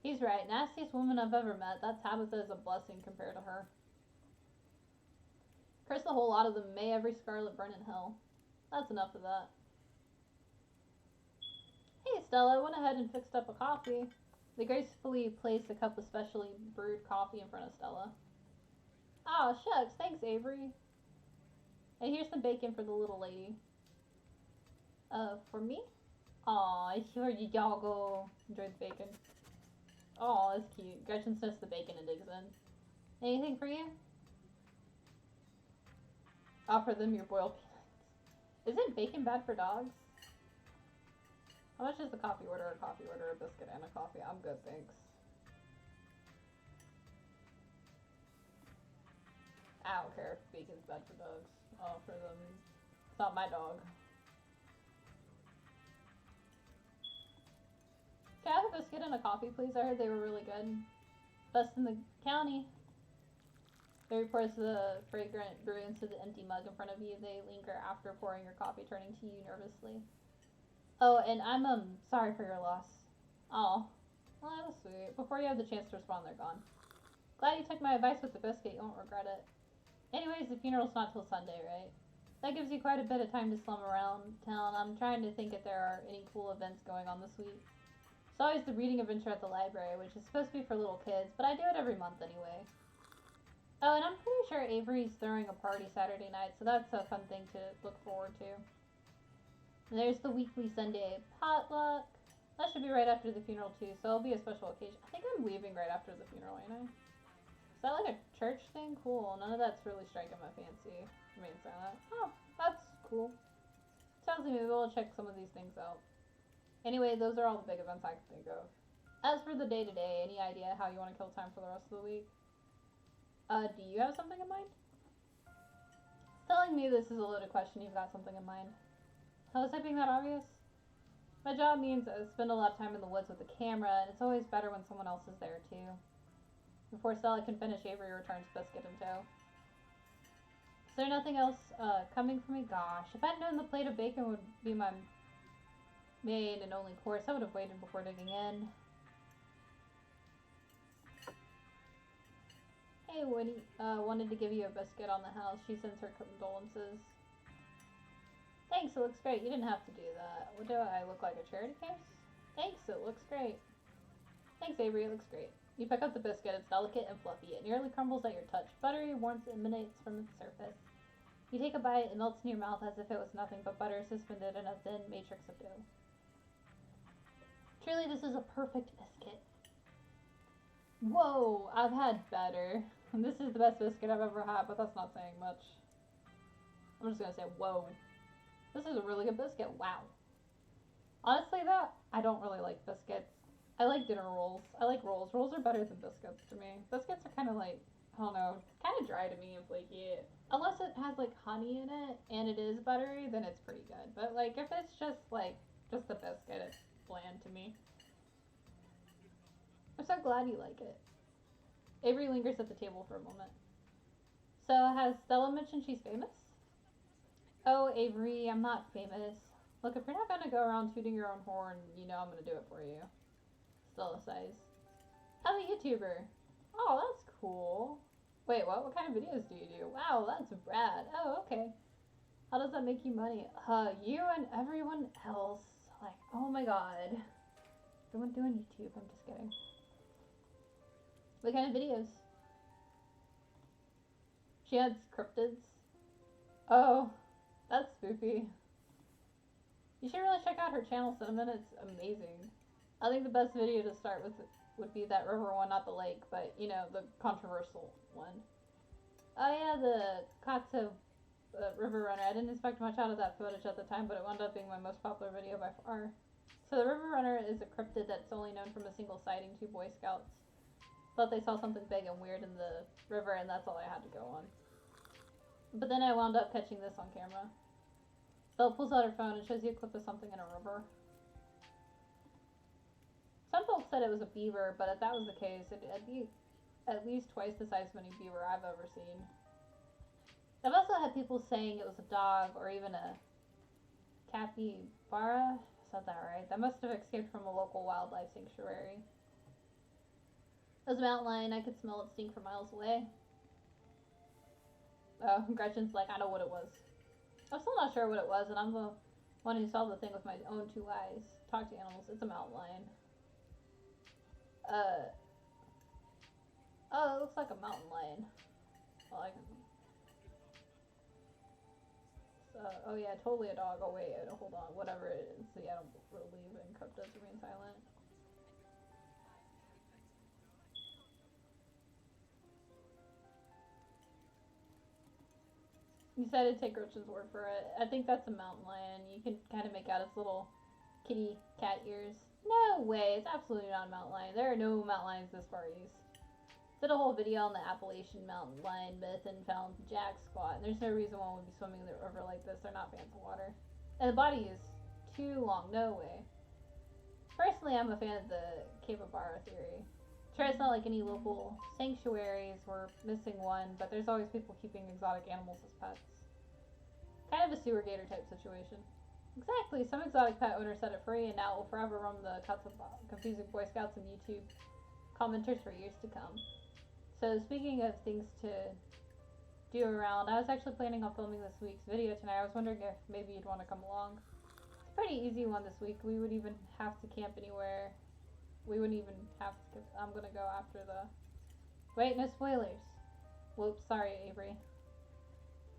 He's right. Nastiest woman I've ever met. That Tabitha is a blessing compared to her. Curse the whole lot of them. May every scarlet burn in hell. That's enough of that. Hey, Stella, I went ahead and fixed up a coffee. They gracefully placed a cup of specially brewed coffee in front of Stella. Aw, shucks. Thanks, Avery. And here's some bacon for the little lady. For me? Aw, sure you doggo. Enjoy the bacon. Aw, that's cute. Gretchen sniffs the bacon and digs in. Anything for you? Offer them your boiled peanuts. Isn't bacon bad for dogs? How much is the coffee order? A coffee order, a biscuit, and a coffee. I'm good, thanks. I don't care if bacon's bad for dogs. I'll offer them. It's not my dog. Can I have a biscuit and a coffee, please? I heard they were really good. Best in the county. They pours the fragrant brew into the empty mug in front of you. They linger after pouring your coffee, turning to you nervously. Oh, and I'm sorry for your loss. Oh, well, that was sweet. Before you have the chance to respond, they're gone. Glad you took my advice with the biscuit. You won't regret it. Anyways, the funeral's not till Sunday, right? That gives you quite a bit of time to slum around town. I'm trying to think if there are any cool events going on this week. It's always the reading adventure at the library, which is supposed to be for little kids, but I do it every month anyway. Oh, and I'm pretty sure Avery's throwing a party Saturday night, so that's a fun thing to look forward to. And there's the weekly Sunday potluck. That should be right after the funeral too, so it'll be a special occasion. I think I'm leaving right after the funeral, ain't I? Is that like a church thing? Cool. None of that's really striking my fancy. Remain silent. Oh, that's cool. Sounds like maybe we'll check some of these things out. Anyway, those are all the big events I can think of. As for the day-to-day, any idea how you want to kill time for the rest of the week? Do you have something in mind? Telling me this is a loaded question, you've got something in mind. I was hoping that obvious. My job means I spend a lot of time in the woods with a camera, and it's always better when someone else is there too. Before Stella can finish, Avery returns biscuit in tow. Is there nothing else coming for me? Gosh, if I'd known the plate of bacon would be my main and only course, I would have waited before digging in. Hey, Woody, wanted to give you a biscuit on the house. She sends her condolences. Thanks, it looks great. You didn't have to do that. What do I look like, a charity case? Thanks, it looks great. Thanks, Avery, it looks great. You pick up the biscuit. It's delicate and fluffy. It nearly crumbles at your touch. Buttery warmth emanates from its surface. You take a bite, it melts in your mouth as if it was nothing but butter suspended in a thin matrix of dough. Truly, this is a perfect biscuit. Whoa, I've had better. This is the best biscuit I've ever had, but that's not saying much. I'm just gonna say, whoa. This is a really good biscuit. Wow. Honestly, though, I don't really like biscuits. I like dinner rolls. I like rolls. Rolls are better than biscuits to me. Biscuits are kind of like, I don't know, kind of dry to me and flaky. Unless it has like honey in it and it is buttery, then it's pretty good. But like if it's just like, just a biscuit, it's bland to me. I'm so glad you like it. Avery lingers at the table for a moment. So has Stella mentioned she's famous? Oh, Avery, I'm not famous. Look, if you're not gonna go around tooting your own horn, you know I'm gonna do it for you. Stella sighs. I'm a YouTuber. Oh, that's cool. Wait, what? What kind of videos do you do? Wow, that's rad. Oh, okay. How does that make you money? You and everyone else. Like, oh my god. Everyone doing YouTube. I'm just kidding. What kind of videos? She adds cryptids. Oh, that's spoopy. You should really check out her channel, Cinnamon. It's amazing. I think the best video to start with would be that river one, not the lake, but, you know, the controversial one. Oh yeah, the Katsu River Runner. I didn't expect much out of that footage at the time, but it wound up being my most popular video by far. So the River Runner is a cryptid that's only known from a single sighting. 2 Boy Scouts thought they saw something big and weird in the river, and that's all I had to go on. But then I wound up catching this on camera. Stella pulls out her phone and shows you a clip of something in a river. Some folks said it was a beaver, but if that was the case, it'd be at least twice the size of any beaver I've ever seen. I've also had people saying it was a dog or even a capybara. I said that right. That must have escaped from a local wildlife sanctuary. It was a mountain lion. I could smell it stink from miles away. Oh, Gretchen's like, I know what it was. I'm still not sure what it was, and I'm the one who saw the thing with my own 2 eyes. Talk to animals. It's a mountain lion. Oh, it looks like a mountain lion. Well, I can... oh yeah, totally a dog. Oh wait, hold on. Whatever it is. See, I don't believe in cryptids remain silent. You said to take Gretchen's word for it. I think that's a mountain lion. You can kind of make out its little kitty cat ears. No way, it's absolutely not a mountain lion. There are no mountain lions this far east. Did a whole video on the Appalachian mountain lion myth and found jack squat. And there's no reason one would be swimming in the river like this. They're not fans of water. And the body is too long. No way. Personally, I'm a fan of the capybara theory. Sure, it's not like any local sanctuaries. We're missing one, but there's always people keeping exotic animals as pets. Kind of a sewer gator type situation. Exactly. Some exotic pet owner set it free, and now it will forever roam the confusing Boy Scouts and YouTube commenters for years to come. So speaking of things to do around, I was actually planning on filming this week's video tonight. I was wondering if maybe you'd want to come along. It's a pretty easy one this week. We would even have to camp anywhere. We wouldn't even have to. I'm gonna go after the. Wait, no spoilers. Whoops, sorry, Avery.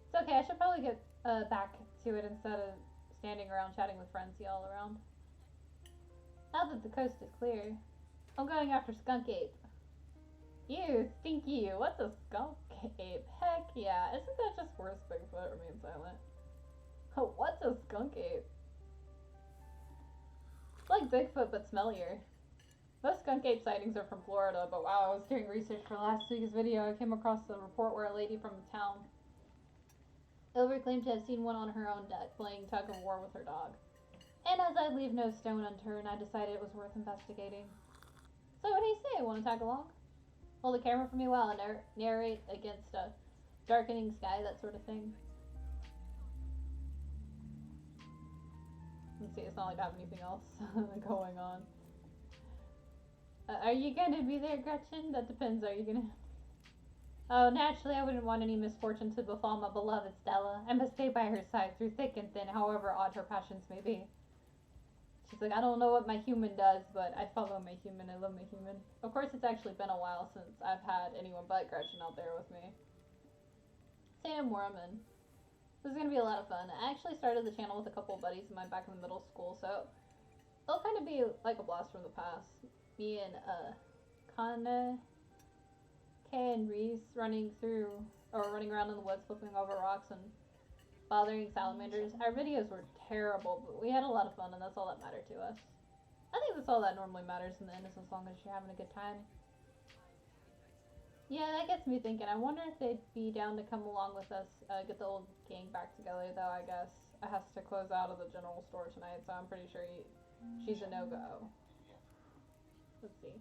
It's okay. I should probably get back to it instead of standing around chatting with friends all around. Now that the coast is clear, I'm going after Skunk Ape. Ew, stinky. What's a skunk ape? Heck yeah. Isn't that just worse Bigfoot remain silent? What's a skunk ape? It's like Bigfoot but smellier. Most skunk ape sightings are from Florida, but wow, I was doing research for last week's video. I came across a report where a lady from the town claimed to have seen one on her own deck playing tug of war with her dog. And as I leave no stone unturned, I decided it was worth investigating. So what do you say? Want to tag along? Hold the camera for me while I narrate against a darkening sky, that sort of thing. Let's see, it's not like I have anything else going on. Are you gonna be there, Gretchen? That depends. Are you gonna... Oh, naturally, I wouldn't want any misfortune to befall my beloved Stella. I must stay by her side through thick and thin, however odd her passions may be. She's like, I don't know what my human does, but I follow my human. I love my human. Of course, it's actually been a while since I've had anyone but Gretchen out there with me. Say no more, I'm in. This is going to be a lot of fun. I actually started the channel with a couple of buddies of mine back in the middle school, so it'll kind of be like a blast from the past. Me and Kana, Kay, and Reese running around in the woods, flipping over rocks and bothering salamanders. Our videos were terrible, but we had a lot of fun, and that's all that mattered to us. I think that's all that normally matters in the end, as long as you're having a good time. Yeah, that gets me thinking. I wonder if they'd be down to come along with us, get the old gang back together, though I guess I has to close out of the general store tonight, so I'm pretty sure she's a no-go. Let's see.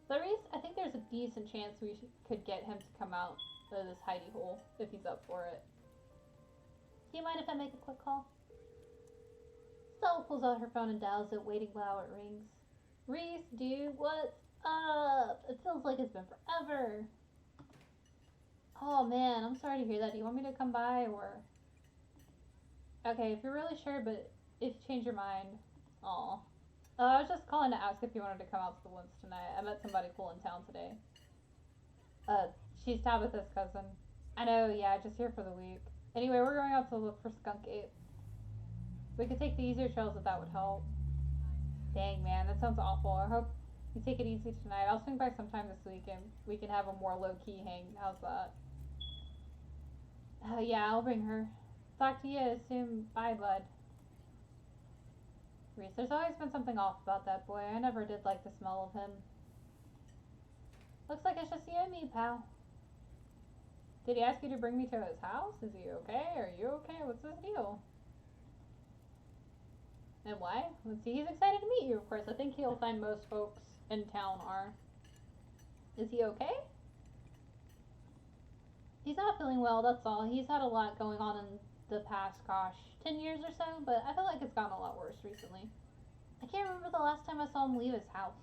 Clarice, I think there's a decent chance we could get him to come out of this hidey hole, if he's up for it. Do you mind if I make a quick call? Stella pulls out her phone and dials it, waiting while it rings. Reese, dude, what's up? It feels like it's been forever. Oh man, I'm sorry to hear that. Do you want me to come by or... Okay, if you're really sure, but if you change your mind... Aw. I was just calling to ask if you wanted to come out to the woods tonight. I met somebody cool in town today. She's Tabitha's cousin. I know, yeah, just here for the week. Anyway, we're going out to look for Skunk Ape. We could take the easier trails if that would help. Dang, man, that sounds awful. I hope you take it easy tonight. I'll swing by sometime this week and we can have a more low-key hang. How's that? Oh, yeah, I'll bring her. Talk to you soon. Bye, bud. Reese, there's always been something off about that boy. I never did like the smell of him. Looks like it's just you and me, pal. Did he ask you to bring me to his house? Is he okay? Are you okay? What's his deal? And why? Let's see, he's excited to meet you, of course. I think he'll find most folks in town are. Is he okay? He's not feeling well, that's all. He's had a lot going on in the past, gosh, 10 years or so, but I feel like it's gotten a lot worse recently. I can't remember the last time I saw him leave his house.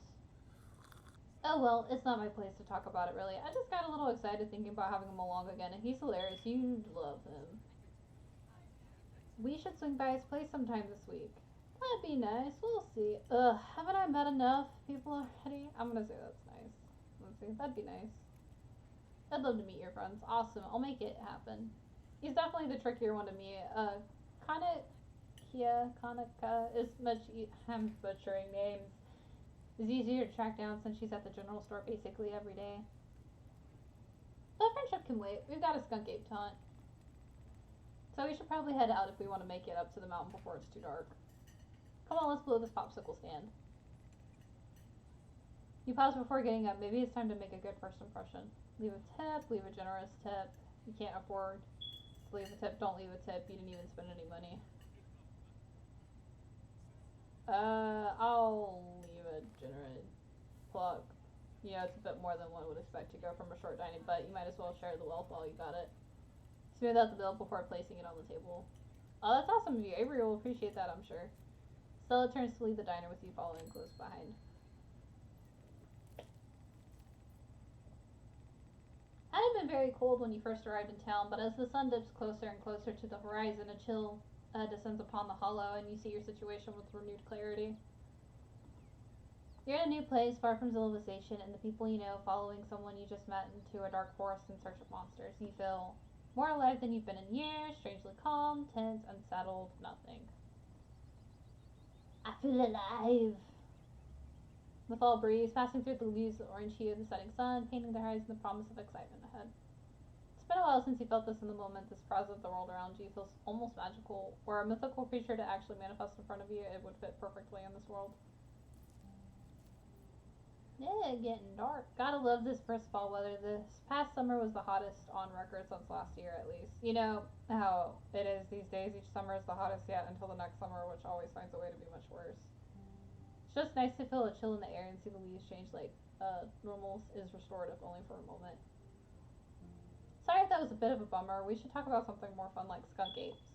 Oh well, it's not my place to talk about it really. I just got a little excited thinking about having him along again, and he's hilarious. You'd love him. We should swing by his place sometime this week. That'd be nice. We'll see. Ugh, haven't I met enough people already? I'm gonna say that's nice. Let's see. That'd be nice. I'd love to meet your friends. Awesome. I'll make it happen. He's definitely the trickier one to meet. Kanaka is I'm butchering names. Is easier to track down since she's at the general store basically every day. But friendship can wait. We've got a skunk ape to hunt. So we should probably head out if we want to make it up to the mountain before it's too dark. Come on, let's blow this popsicle stand. You pause before getting up. Maybe it's time to make a good first impression. Leave a tip, leave a generous tip. You can't afford to leave a tip, don't leave a tip. You didn't even spend any money. I'll leave a generous plug. You know, it's a bit more than one would expect to go from a short dining, but you might as well share the wealth while you got it. Smooth out the bill before placing it on the table. Oh, that's awesome of you. Avery will appreciate that, I'm sure. Stella turns to leave the diner with you following close behind. It had been very cold when you first arrived in town, but as the sun dips closer and closer to the horizon, a chill descends upon the hollow, and you see your situation with renewed clarity. You're in a new place, far from civilization, and the people you know following someone you just met into a dark forest in search of monsters. You feel more alive than you've been in years, strangely calm, tense, unsettled, nothing. I feel alive. The fall breeze passing through the leaves, the orange hue of the setting sun, painting the horizon the promise of excitement ahead. It's been a while since you felt this in the moment. This presence of the world around you feels almost magical. Were a mythical creature to actually manifest in front of you, it would fit perfectly in this world. Yeah, getting dark. Gotta love this first fall weather. This past summer was the hottest on record since last year, at least. You know how it is these days. Each summer is the hottest yet until the next summer, which always finds a way to be much worse. It's just nice to feel a chill in the air and see the leaves change like normal is restorative only for a moment. Sorry if that was a bit of a bummer. We should talk about something more fun like skunk apes.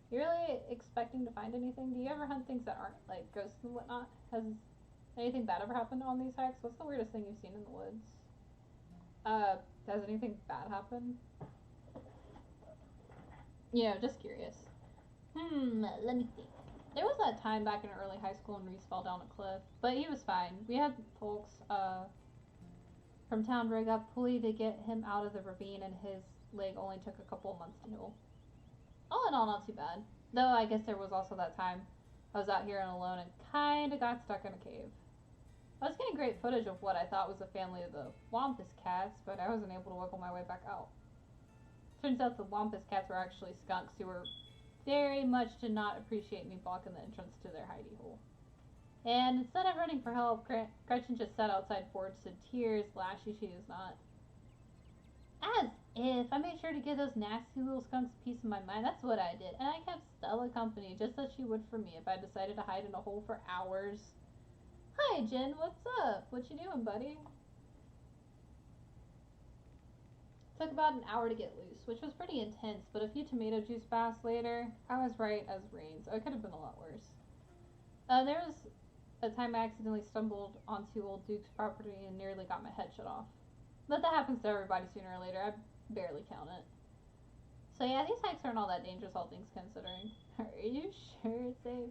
You really expecting to find anything? Do you ever hunt things that aren't like ghosts and whatnot? Has anything bad ever happened on these hikes? What's the weirdest thing you've seen in the woods? Has anything bad happened? You know, just curious. Let me think. There was that time back in early high school when Reese fell down a cliff, but he was fine. We had folks from town rig up pulley to get him out of the ravine, and his leg only took a couple of months to heal. All in all, not too bad. Though I guess there was also that time I was out here and alone and kinda got stuck in a cave. I was getting great footage of what I thought was a family of the Wampus cats, but I wasn't able to wiggle my way back out. Turns out the Wampus cats were actually skunks who were very much did not appreciate me blocking the entrance to their hidey hole. And instead of running for help, Gretchen just sat outside forged in tears, lashy she is not. As if I made sure to give those nasty little skunks a piece of my mind. That's what I did. And I kept Stella company just as she would for me if I decided to hide in a hole for hours. Hi, Jen. What's up? What you doing, buddy? Took about an hour to get loose, which was pretty intense, but a few tomato juice baths later, I was right as rain, so it could have been a lot worse. There was a time I accidentally stumbled onto old Duke's property and nearly got my head shut off. But that happens to everybody sooner or later. I barely count it. So yeah, these hikes aren't all that dangerous, all things considering. Are you sure it's safe?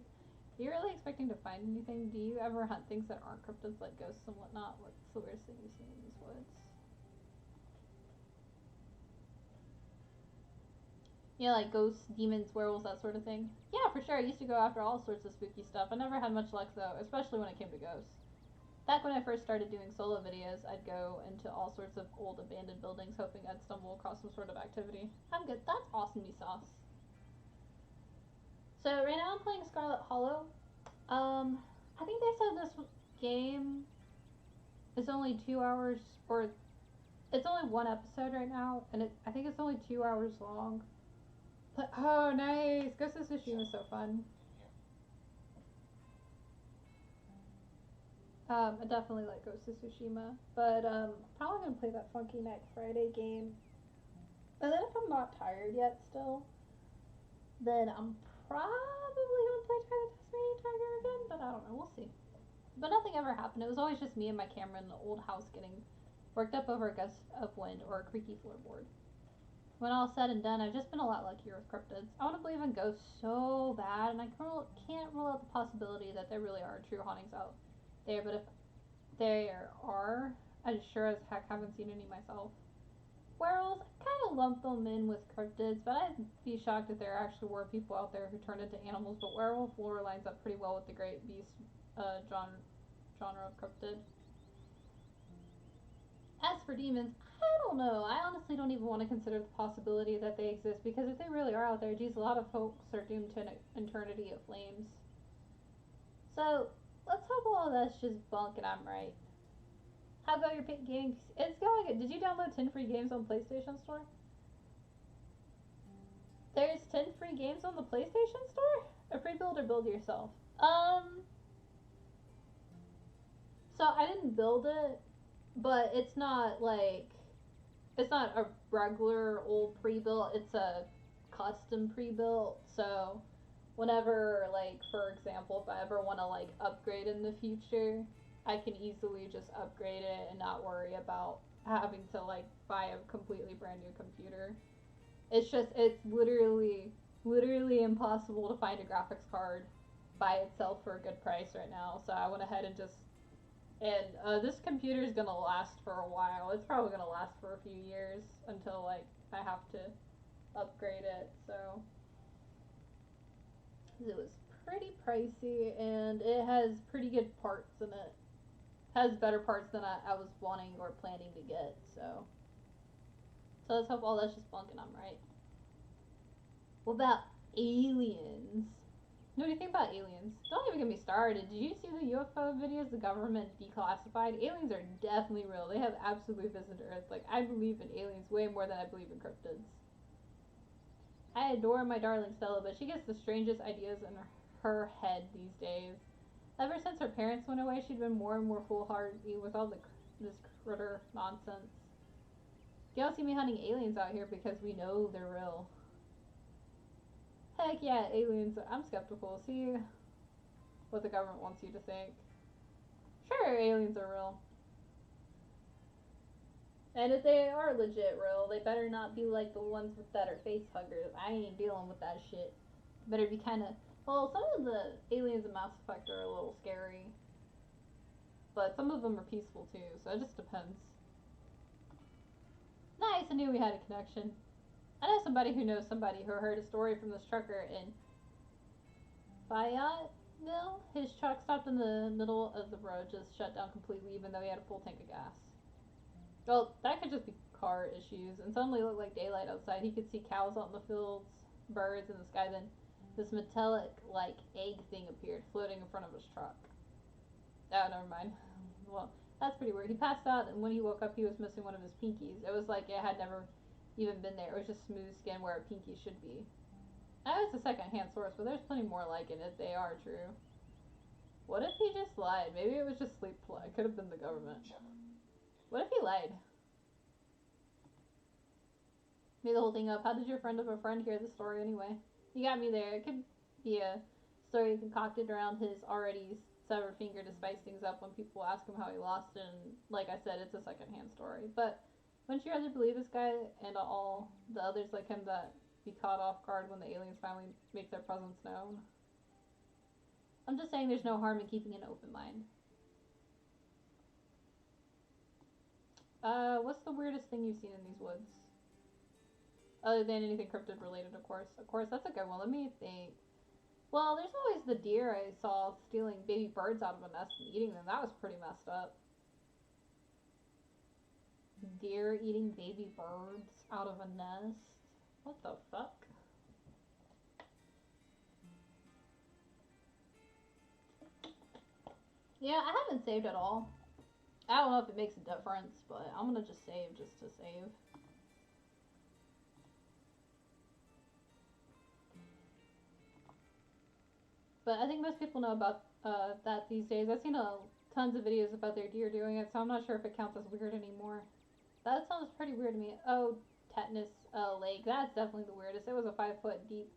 Are you really expecting to find anything? Do you ever hunt things that aren't cryptids like ghosts and whatnot? What's the weirdest thing you've seen in these woods? Yeah, like ghosts, demons, werewolves, that sort of thing. Yeah, for sure. I used to go after all sorts of spooky stuff. I never had much luck though, especially when it came to ghosts. Back when I first started doing solo videos, I'd go into all sorts of old abandoned buildings hoping I'd stumble across some sort of activity. I'm good. That's awesome, sauce. So right now I'm playing Scarlet Hollow. I think they said this game is only 2 hours, or it's only one episode right now, and I think it's only 2 hours long. But oh, nice! Ghost of Tsushima is so fun. I definitely like Ghost of Tsushima, but probably gonna play that Funky Night Friday game. And then if I'm not tired yet, still, then I'm probably gonna play Twilight Tasmanian Tiger again. But I don't know. We'll see. But nothing ever happened. It was always just me and my camera in the old house getting worked up over a gust of wind or a creaky floorboard. When all said and done, I've just been a lot luckier with cryptids. I want to believe in ghosts so bad, and I can't rule out the possibility that there really are true hauntings out there. But if there are, I sure as heck haven't seen any myself. Werewolves, I kind of lump them in with cryptids, but I'd be shocked if there actually were people out there who turned into animals. But werewolf lore lines up pretty well with the great beast genre of cryptid. As for demons, I don't know. I honestly don't even want to consider the possibility that they exist because if they really are out there, geez, a lot of folks are doomed to an eternity of flames. So let's hope all of that's just bunk and I'm right. How about your pick games? It's going good. Did you download 10 free games on PlayStation Store? There's 10 free games on the PlayStation Store? A free build or build yourself? So I didn't build it, but it's not like it's not a regular old pre-built. It's a custom pre-built. So whenever, like, for example, if I ever want to like upgrade in the future, I can easily just upgrade it and not worry about having to like buy a completely brand new computer. It's literally impossible to find a graphics card by itself for a good price right now. So I went ahead and just this computer is gonna last for a while. It's probably gonna last for a few years until like I have to upgrade it. So it was pretty pricey, and it has pretty good parts in it. Has better parts than I was wanting or planning to get. So let's hope all that's just bunk and I'm right. What about aliens? What do you think about aliens? Don't even get me started. Did you see the UFO videos the government declassified? Aliens are definitely real. They have absolutely visited Earth. Like, I believe in aliens way more than I believe in cryptids. I adore my darling Stella, but she gets the strangest ideas in her head these days. Ever since her parents went away, she'd been more and more foolhardy with all this critter nonsense. You don't see me hunting aliens out here because we know they're real. Heck yeah, aliens. I'm skeptical. See what the government wants you to think. Sure, aliens are real. And if they are legit real, they better not be like the ones that are face huggers. I ain't dealing with that shit. Better be kind of. Well, some of the aliens in Mass Effect are a little scary. But some of them are peaceful too, so it just depends. Nice, I knew we had a connection. I know somebody who knows somebody who heard a story from this trucker in Fayetteville. His truck stopped in the middle of the road, just shut down completely, even though he had a full tank of gas. Well, that could just be car issues. And suddenly it looked like daylight outside. He could see cows out in the fields, birds in the sky. Then this metallic, like, egg thing appeared, floating in front of his truck. Oh, never mind. Well, that's pretty weird. He passed out, and when he woke up, he was missing one of his pinkies. It was like it had never even been there. It was just smooth skin where a pinky should be. That was a second-hand source, but there's plenty more like it if they are true. What if he just lied? Maybe it was just sleep play. Could have been the government. What if he lied? Made the whole thing up. How did your friend of a friend hear the story anyway? You got me there. It could be a story concocted around his already severed finger to spice things up when people ask him how he lost it. And like I said, it's a second-hand story. But wouldn't you rather believe this guy and all the others like him that be caught off guard when the aliens finally make their presence known? I'm just saying there's no harm in keeping an open mind. What's the weirdest thing you've seen in these woods? Other than anything cryptid related, of course. Of course, that's a good one. Let me think. Well, there's always the deer I saw stealing baby birds out of a nest and eating them. That was pretty messed up. Deer eating baby birds out of a nest. What the fuck? Yeah, I haven't saved at all. I don't know if it makes a difference, but I'm gonna just save just to save. But I think most people know about that these days. I've seen tons of videos about their deer doing it, so I'm not sure if it counts as weird anymore. That sounds pretty weird to me. Oh, tetanus lake. That's definitely the weirdest. It was a 5 foot deep,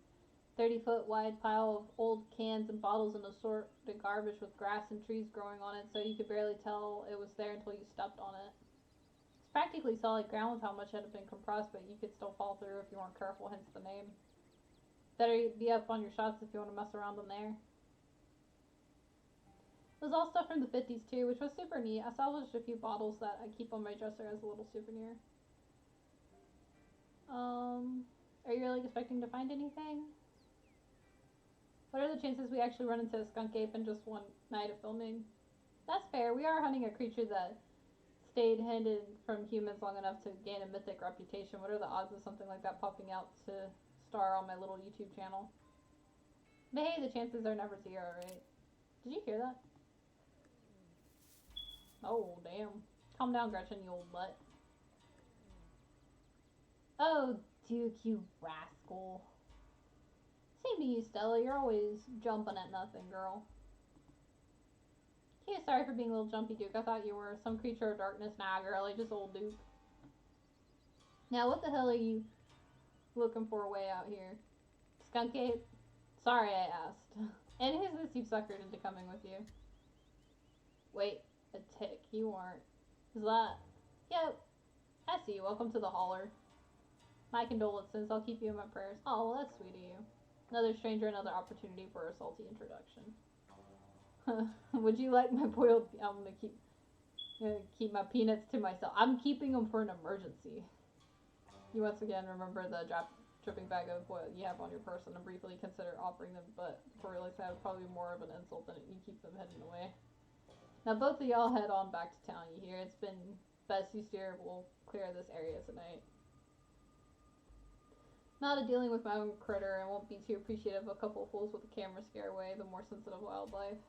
30-foot wide pile of old cans and bottles and assorted garbage with grass and trees growing on it, so you could barely tell it was there until you stepped on it. It's practically solid ground with how much had been compressed, but you could still fall through if you weren't careful, hence the name. Better be up on your shots if you want to mess around in there. It was all stuff from the 50s too, which was super neat. I salvaged a few bottles that I keep on my dresser as a little souvenir. Are you really expecting to find anything? What are the chances we actually run into a skunk ape in just one night of filming? That's fair. We are hunting a creature that stayed hidden from humans long enough to gain a mythic reputation. What are the odds of something like that popping out to star on my little YouTube channel? But hey, the chances are never zero, right? Did you hear that? Oh, damn. Calm down, Gretchen, you old butt. Oh, Duke, you rascal. Same to you, Stella. You're always jumping at nothing, girl. Yeah, sorry for being a little jumpy, Duke. I thought you were some creature of darkness. Nah, girlie, just old Duke. Now, what the hell are you looking for way out here? Skunk ape? Sorry I asked. And who's this you've suckered into coming with you? Wait, a tick. You aren't. Is that? Yep. I see you. Welcome to the Holler. My condolences. I'll keep you in my prayers. Oh, well, that's sweet of you. Another stranger, another opportunity for a salty introduction. Would you like my boiled? I'm gonna keep my peanuts to myself. I'm keeping them for an emergency. You once again remember the dripping bag of what you have on your person and briefly consider offering them, but before realizing that would probably be more of an insult than you keep them hidden away. Now both of y'all head on back to town. You hear? It's been best you steer. We'll clear this area tonight. Not a dealing with my own critter and won't be too appreciative of a couple of fools with a camera scare away the more sensitive wildlife.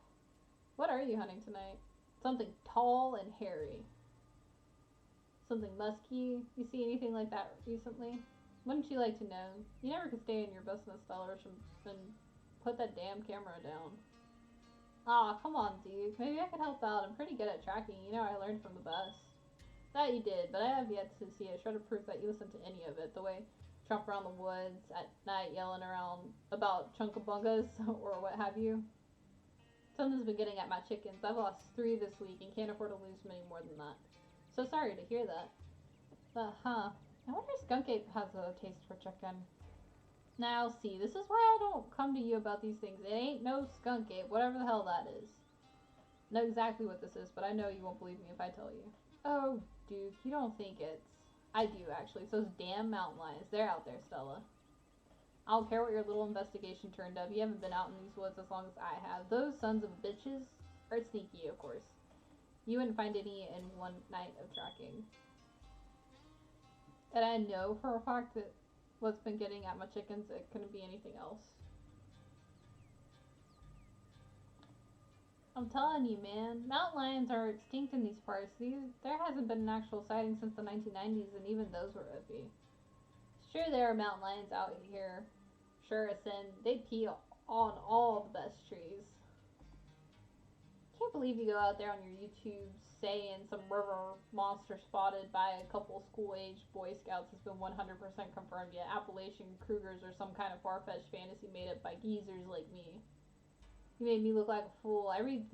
What are you hunting tonight? Something tall and hairy. Something musky? You see anything like that recently? Wouldn't you like to know? You never could stay in your business, Stellar, and put that damn camera down. Aw, come on, dude. Maybe I could help out. I'm pretty good at tracking. You know, I learned from the best. That you did, but I have yet to see a shred of proof that you listened to any of it. The way trump around the woods at night yelling around about chunkabungas or what have you. Something's been getting at my chickens. I've lost 3 this week and can't afford to lose many more than that. So sorry to hear that. But, I wonder if Skunk Ape has a taste for chicken. Now, see, this is why I don't come to you about these things. It ain't no Skunk Ape, whatever the hell that is. I know exactly what this is, but I know you won't believe me if I tell you. Oh, Duke, you don't think it's... I do, actually. It's those damn mountain lions. They're out there, Stella. I don't care what your little investigation turned up. You haven't been out in these woods as long as I have. Those sons of bitches are sneaky, of course. You wouldn't find any in one night of tracking. And I know for a fact that what's been getting at my chickens, it couldn't be anything else. I'm telling you, man, mountain lions are extinct in these parts. There hasn't been an actual sighting since the 1990s, and even those were iffy. It's true there are mountain lions out here. Sure as sin, they pee on all the best trees. Can't believe you go out there on your YouTube saying some river monster spotted by a couple school-aged Boy Scouts has been 100% confirmed yet. Appalachian Cougars are some kind of far-fetched fantasy made up by geezers like me. You made me look like a fool. I read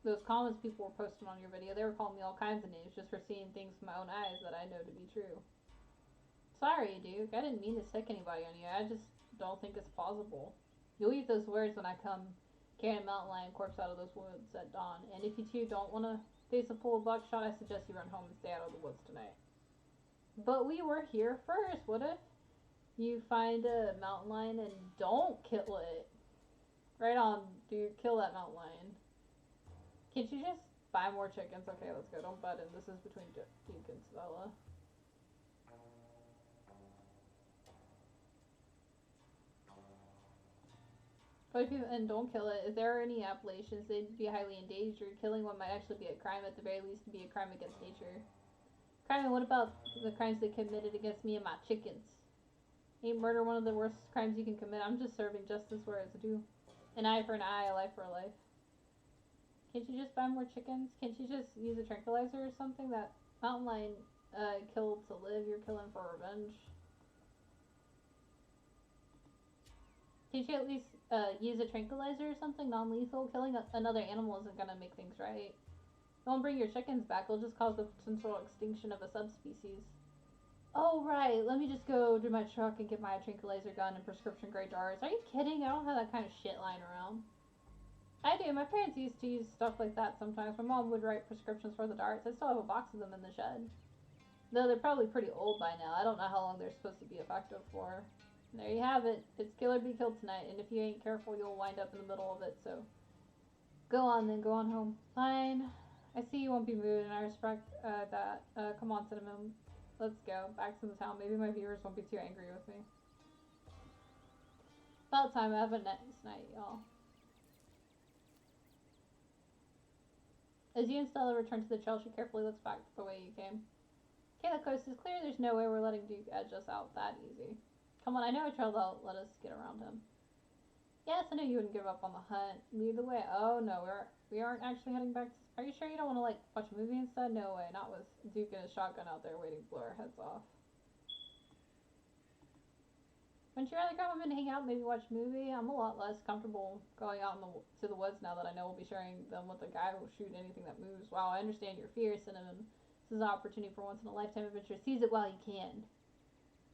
those comments people were posting on your video. They were calling me all kinds of names just for seeing things with my own eyes that I know to be true. Sorry, Duke. I didn't mean to sick anybody on you. I just don't think it's plausible. You'll eat those words when I come carrying a mountain lion corpse out of those woods at dawn. And if you two don't want to face a full buckshot, I suggest you run home and stay out of the woods tonight. But we were here first. What if you find a mountain lion and don't kill it? Right on, dude. Kill that mountain lion. Can't you just buy more chickens? Okay, let's go. Don't butt in. This is between Duke and Savella. And don't kill it. If there are any appellations, they'd be highly endangered. Killing one might actually be a crime, at the very least, to be a crime against nature. Crime, and what about the crimes they committed against me and my chickens? Ain't murder one of the worst crimes you can commit? I'm just serving justice where it's due. An eye for an eye, a life for a life. Can't you just buy more chickens? Can't you just use a tranquilizer or something? That mountain lion killed to live, you're killing for revenge. Can't you at least use a tranquilizer or something non-lethal? Killing another animal isn't gonna make things right. Don't bring your chickens back, it'll just cause the potential extinction of a subspecies. Oh, right, let me just go to my truck and get my tranquilizer gun and prescription grade darts. Are you kidding? I don't have that kind of shit lying around. I do. My parents used to use stuff like that sometimes. My mom would write prescriptions for the darts. I still have a box of them in the shed. Though they're probably pretty old by now. I don't know how long they're supposed to be effective for. There you have it. It's kill or be killed tonight, and if you ain't careful, you'll wind up in the middle of it, so go on then, go on home. Fine. I see you won't be moved, and I respect that. Come on, Cinnamon. Let's go. Back to the town. Maybe my viewers won't be too angry with me. About time. Have a nice night, y'all. As you and Stella return to the trail, she carefully looks back the way you came. Okay, the coast is clear. There's no way we're letting Duke edge us out that easy. Come on, I know a trail that'll let us get around him. Yes, I know you wouldn't give up on the hunt. Lead the way. Oh no, we aren't actually heading back. Are you sure you don't want to like watch a movie instead? No way, not with Duke and his shotgun out there waiting to blow our heads off. Wouldn't you rather come home and hang out, maybe watch a movie? I'm a lot less comfortable going out to the woods now that I know we'll be sharing them with a guy who will shoot anything that moves. Wow, I understand your fear, Cinnamon. This is an opportunity for once in a lifetime adventure. Seize it while you can.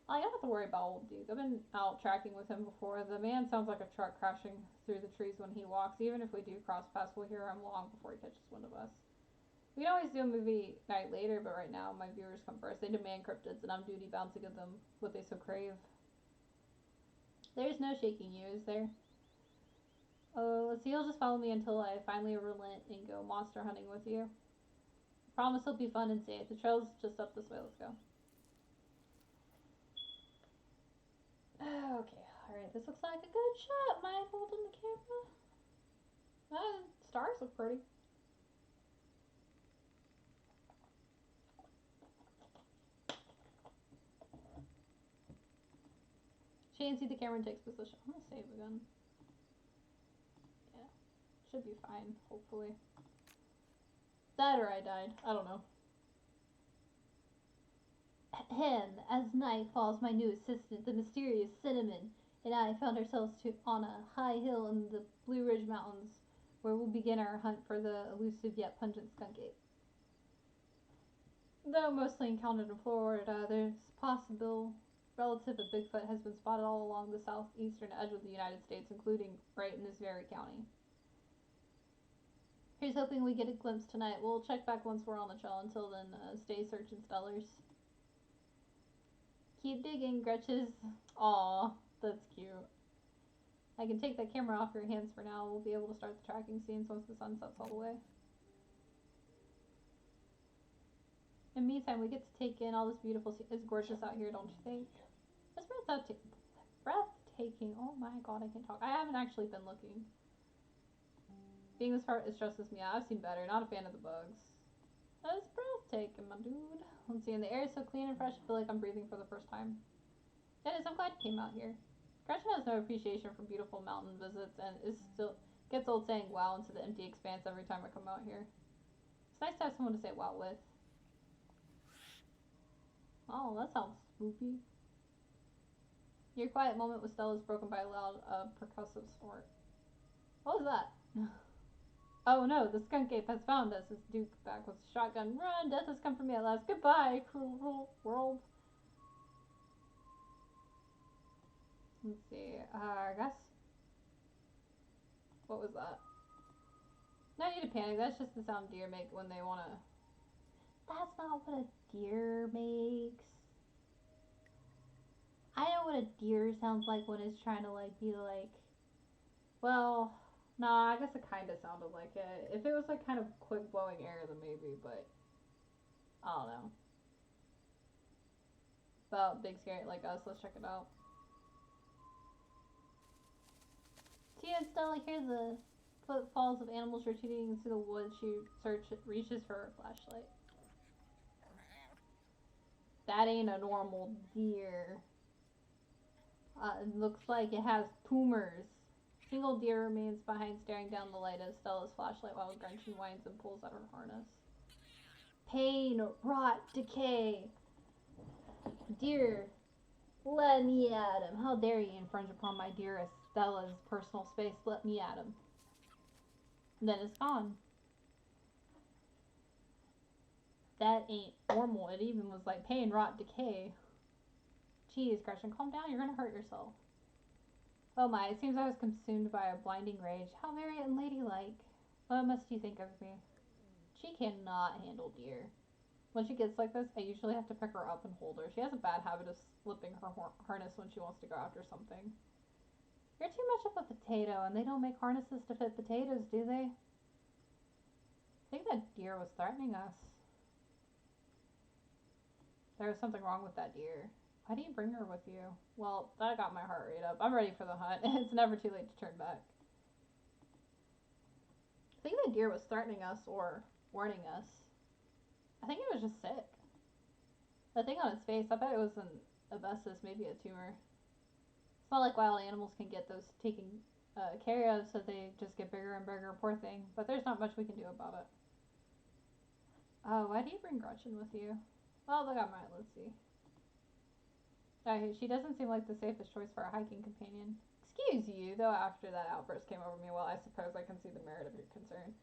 Oh, you don't have to worry about old Duke. I've been out tracking with him before. The man sounds like a truck crashing through the trees when he walks. Even if we do cross paths, we'll hear him long before he catches wind of us. We can always do a movie night later, but right now my viewers come first. They demand cryptids, and I'm duty bound to give them what they so crave. There's no shaking you, is there? Oh, let's see. You'll just follow me until I finally relent and go monster hunting with you. I promise it'll be fun and safe. The trail's just up this way. Let's go. Okay, alright, this looks like a good shot. Am I holding the camera? Stars look pretty. She can see the camera and takes position. I'm gonna save again. Yeah, should be fine, hopefully. That or I died. I don't know. As night falls, my new assistant, the mysterious Cinnamon, and I found ourselves on a high hill in the Blue Ridge Mountains, where we'll begin our hunt for the elusive yet pungent skunk ape. Though mostly encountered in Florida, there's possible relative of Bigfoot has been spotted all along the southeastern edge of the United States, including right in this very county. Here's hoping we get a glimpse tonight. We'll check back once we're on the trail. Until then, stay searching, Stellars. Keep digging, Gretches. Aw, that's cute. I can take that camera off your hands for now. We'll be able to start the tracking scenes once the sun sets all the way. In the meantime, we get to take in all this beautiful. It's gorgeous out here, don't you think? It's breathtaking. Oh my god, I can't talk. I haven't actually been looking. Being this far, it stresses me out. I've seen better. Not a fan of the bugs. That's breathtaking, my dude. Let's see. And the air is so clean and fresh. I feel like I'm breathing for the first time. It is. I'm glad you came out here. Gretchen has no appreciation for beautiful mountain visits and is still gets old saying wow into the empty expanse every time I come out here. It's nice to have someone to say wow with. Oh, that sounds spooky. Your quiet moment with Stella is broken by a loud, percussive snort. What was that? Oh no, the skunk ape has found us. As Duke back with a shotgun. Run! Death has come for me at last. Goodbye, cruel world. Let's see. I guess. What was that? No need to panic. That's just the sound deer make when they want to. That's not what a deer makes. I know what a deer sounds like when it's trying to like be like Well, nah, I guess it kind of sounded like it. If it was like kind of quick blowing air, then maybe, but I don't know. About big scary like us, let's check it out. Tia and Stella hear the footfalls of animals retreating into the woods. She reaches for her flashlight. That ain't a normal deer. It looks like it has tumors. Single deer remains behind, staring down the light of Stella's flashlight while Gretchen whines and pulls at her harness. Pain, rot, decay. Dear, let me at him. How dare you infringe upon my dearest Stella's personal space? Let me at him. And then it's gone. That ain't normal. It even was like pain, rot, decay. Geez, Gretchen, calm down. You're gonna hurt yourself. Oh my, it seems I was consumed by a blinding rage. How very unladylike. What must you think of me? She cannot handle deer. When she gets like this, I usually have to pick her up and hold her. She has a bad habit of slipping her harness when she wants to go after something. You're too much of a potato, and they don't make harnesses to fit potatoes, do they? I think that deer was threatening us. There was something wrong with that deer. Why do you bring her with you? Well, that got my heart rate up. I'm ready for the hunt. It's never too late to turn back. I think that deer was threatening us or warning us. I think it was just sick. The thing on its face, I bet it was an abscess, maybe a tumor. It's not like wild animals can get those taken care of, so they just get bigger and bigger, poor thing. But there's not much we can do about it. Oh, why do you bring Gretchen with you? Well, look at mine. Let's see. She doesn't seem like the safest choice for a hiking companion. Excuse you, though after that outburst came over me, well, I suppose I can see the merit of your concern.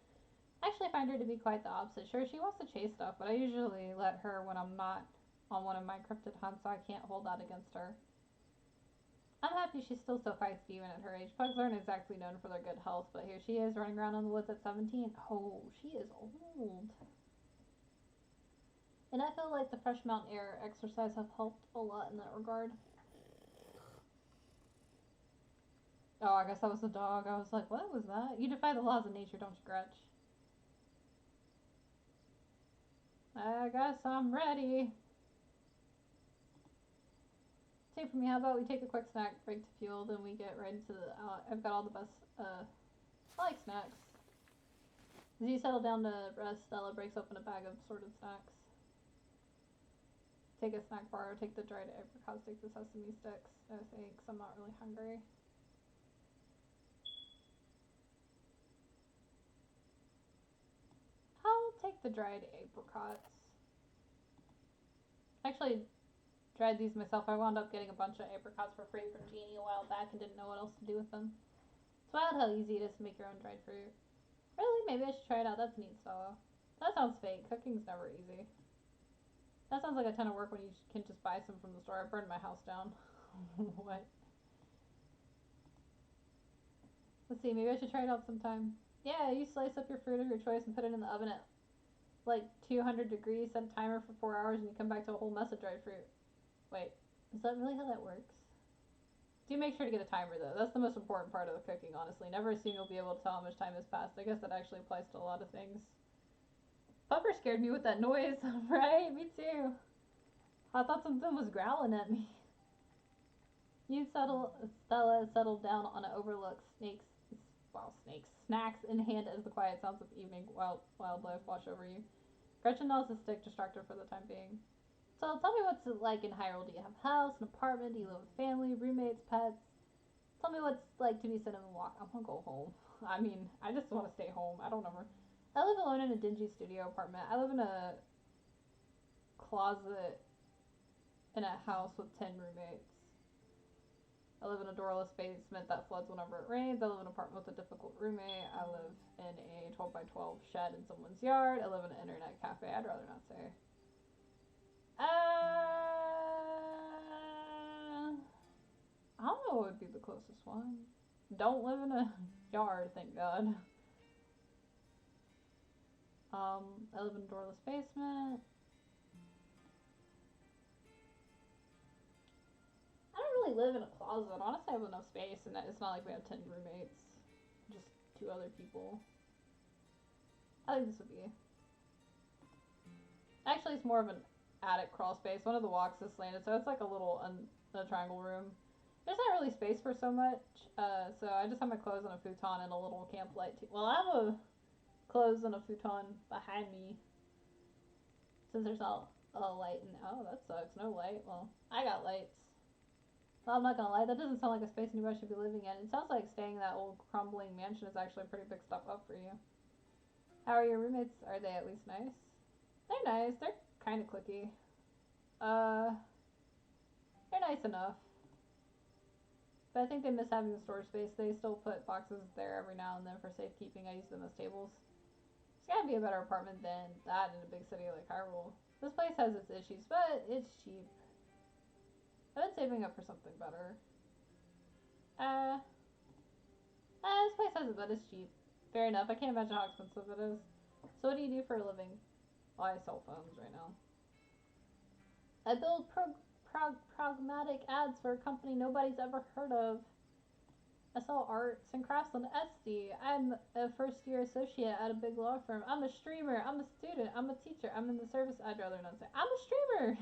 I actually find her to be quite the opposite. Sure, she wants to chase stuff, but I usually let her when I'm not on one of my cryptid hunts, so I can't hold that against her. I'm happy she's still so feisty even at her age. Pugs aren't exactly known for their good health, but here she is running around in the woods at 17. Oh, she is old. And I feel like the fresh mountain air exercise have helped a lot in that regard. Oh, I guess that was the dog. I was like, what was that? You defy the laws of nature, don't you, Gretch? I guess I'm ready. Take for me, how about we take a quick snack break to fuel, then we get right into the, I've got all the best, I like snacks. As you settle down to rest, Stella breaks open a bag of assorted snacks. Take a snack bar, take the dried apricots, take the sesame sticks. No thanks, I'm not really hungry. I'll take the dried apricots. Actually, tried these myself. I wound up getting a bunch of apricots for free from Jeannie a while back and didn't know what else to do with them. It's wild how easy it is to make your own dried fruit. Really? Maybe I should try it out. That's neat, Stella. That sounds fake. Cooking's never easy. That sounds like a ton of work when you can just buy some from the store. I burned my house down. What? Let's see. Maybe I should try it out sometime. Yeah, you slice up your fruit of your choice and put it in the oven at like 200 degrees, set a timer for 4 hours, and you come back to a whole mess of dried fruit. Wait, is that really how that works? Do make sure to get a timer though. That's the most important part of the cooking, honestly. Never assume you'll be able to tell how much time has passed. I guess that actually applies to a lot of things. Pupper scared me with that noise, right? Me too. I thought something was growling at me. Stella settled down on an overlook. Snacks in hand as the quiet sounds of evening wildlife wash over you. Gretchen knows the stick, distracted for the time being. So tell me what's it like in Hyrule. Do you have a house, an apartment? Do you live with family, roommates, pets? Tell me what's like to be cinnamon walk. I want to go home. I mean, I just want to stay home. I don't know. I live alone in a dingy studio apartment. I live in a closet in a house with 10 roommates. I live in a doorless basement that floods whenever it rains. I live in an apartment with a difficult roommate. I live in a 12 by 12 shed in someone's yard. I live in an internet cafe. I'd rather not say. I don't know what would be the closest one. Don't live in a yard, thank God. I live in a doorless basement. I don't really live in a closet. Honestly, I have enough space, and it's not like we have 10 roommates. just 2 other people. I think this would be... Actually, it's more of an attic crawl space. One of the walks is slanted, so it's like a little a triangle room. There's not really space for so much, so I just have my clothes on a futon and a little camp light too. Well, I have a clothes and a futon behind me, since there's not a light. And oh, that sucks. No light. Well, I got lights. Well, I'm not gonna lie, that doesn't sound like a space anybody should be living in. It sounds like staying in that old crumbling mansion is actually a pretty big step up for you. How are your roommates? Are they at least nice? They're nice. They're kind of cliquey. They're nice enough. But I think they miss having the storage space. They still put boxes there every now and then for safekeeping. I use them as tables. It's gotta be a better apartment than that in a big city like Hyrule. This place has its issues, but it's cheap. I've been saving up for something better. This place has it, but it's cheap. Fair enough. I can't imagine how expensive it is. So what do you do for a living? Well, I sell phones right now. I build pragmatic ads for a company nobody's ever heard of. I sell arts and crafts on Etsy. I'm a first-year associate at a big law firm. I'm a streamer. I'm a student. I'm a teacher. I'm in the service. I'd rather not say. I'm a streamer!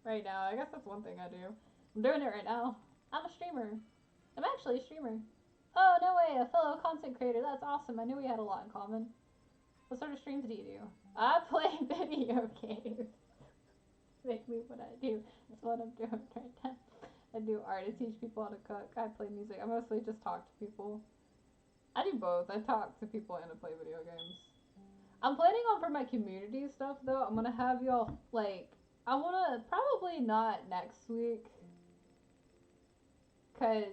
Right now. I guess that's one thing I do. I'm doing it right now. I'm a streamer. I'm actually a streamer. Oh, no way. A fellow content creator. That's awesome. I knew we had a lot in common. What sort of streams do you do? I play video games. Make me what I do. That's what I'm doing right now. I do art. I teach people how to cook. I play music. I mostly just talk to people. I do both. I talk to people and I play video games. I'm planning on for my community stuff though. I'm gonna have y'all like I wanna probably not next week, cause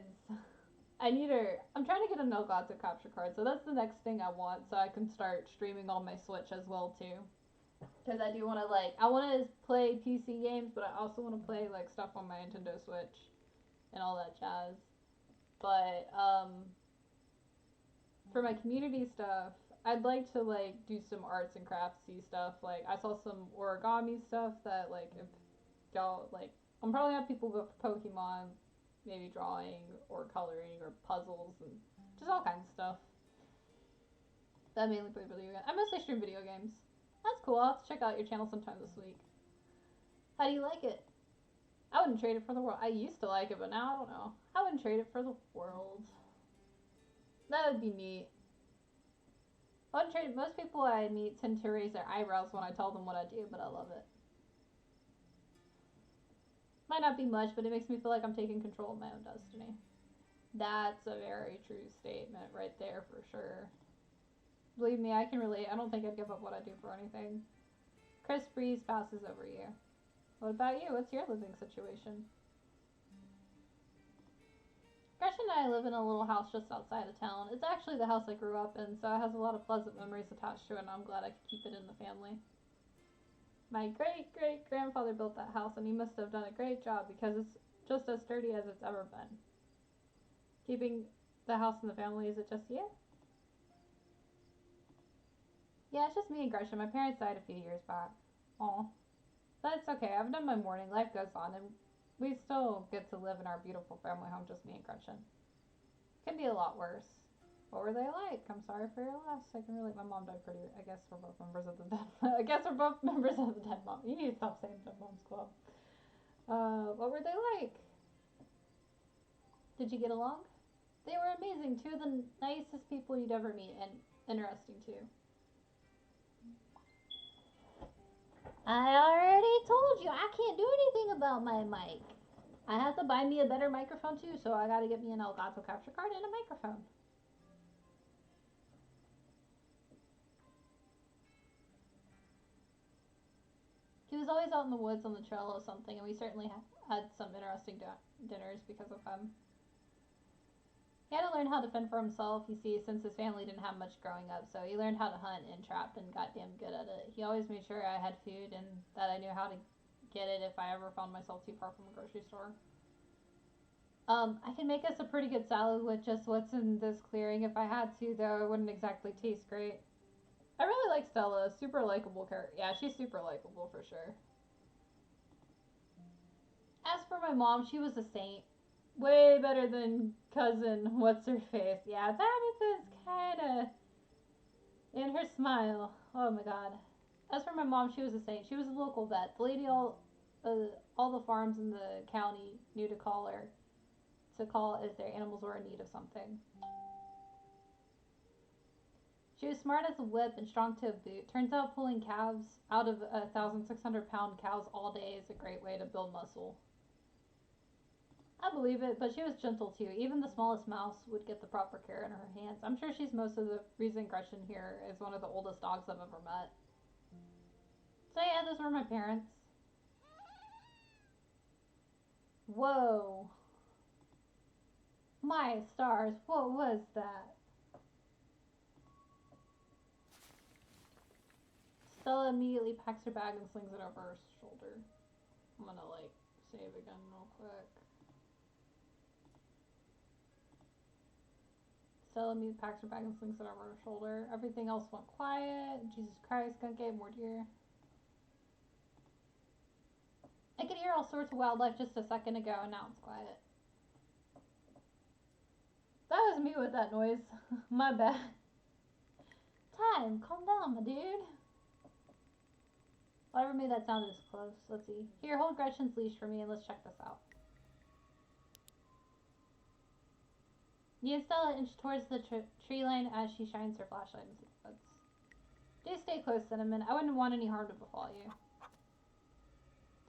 I need her. I'm trying to get an Elgato capture card, so that's the next thing I want, so I can start streaming on my Switch as well too. Because I do want to I want to play PC games, but I also want to play like stuff on my Nintendo Switch and all that jazz. But for my community stuff, I'd like to like do some arts and craftsy stuff. Like I saw some origami stuff that like if y'all like, I'm probably gonna have people go for Pokemon, maybe drawing or coloring or puzzles and just all kinds of stuff. But I mainly play video games. I mostly stream video games. That's cool. I'll have to check out your channel sometime this week. How do you like it? I wouldn't trade it for the world. I used to like it, but now I don't know. I wouldn't trade it for the world. That would be neat. I wouldn't trade it. Most people I meet tend to raise their eyebrows when I tell them what I do, but I love it. Might not be much, but it makes me feel like I'm taking control of my own destiny. That's a very true statement right there for sure. Believe me, I can relate. I don't think I'd give up what I do for anything. Chris Breeze passes over you. What about you? What's your living situation? Gretchen and I live in a little house just outside of town. It's actually the house I grew up in, so it has a lot of pleasant memories attached to it, and I'm glad I could keep it in the family. My great-great-grandfather built that house, and he must have done a great job because it's just as sturdy as it's ever been. Keeping the house in the family, is it just you? Yeah, it's just me and Gretchen. My parents died a few years back. Aw. But it's okay. I've done my mourning. Life goes on, and we still get to live in our beautiful family home, just me and Gretchen. Could be a lot worse. What were they like? I'm sorry for your loss. I can relate. My mom died pretty. I guess we're both members of the dead. I guess we're both members of the dead mom. You need to stop saying Dead Moms Club. What were they like? Did you get along? They were amazing. 2 of the nicest people you'd ever meet, and interesting too. I already told you I can't do anything about my mic. I have to buy me a better microphone too, so I gotta get me an Elgato capture card and a microphone. He was always out in the woods on the trail or something, and we certainly had some interesting dinners because of him. He had to learn how to fend for himself, you see, since his family didn't have much growing up, so he learned how to hunt and trap and got damn good at it. He always made sure I had food and that I knew how to get it if I ever found myself too far from a grocery store. I can make us a pretty good salad with just what's in this clearing. If I had to, though, it wouldn't exactly taste great. I really like Stella. Super likable character. Yeah, she's super likable for sure. As for my mom, she was a saint. Way better than cousin what's her face. Yeah, Tabitha's kinda in her smile. Oh my god. As for my mom, she was a saint. She was a local vet. The lady all the farms in the county knew to call her to call if their animals were in need of something. She was smart as a whip and strong to a boot. Turns out pulling calves out of 1,600-pound cows all day is a great way to build muscle. I believe it, but she was gentle too. Even the smallest mouse would get the proper care in her hands. I'm sure she's most of the reason Gretchen here is one of the oldest dogs I've ever met. So yeah, those were my parents. Whoa. My stars, what was that? Stella immediately packs her bag and slings it over her shoulder. I'm gonna save again real quick. Stella immediately packs her bag and slings it over her shoulder. Everything else went quiet. Jesus Christ, Skunk Ape, more deer. I could hear all sorts of wildlife just a second ago, and now it's quiet. That was me with that noise. My bad. Time, calm down, my dude. Whatever made that sound this close. Let's see. Here, hold Gretchen's leash for me and let's check this out. You and Stella inch towards the tree line as she shines her flashlight into the woods. Do stay close, Cinnamon. I wouldn't want any harm to befall you.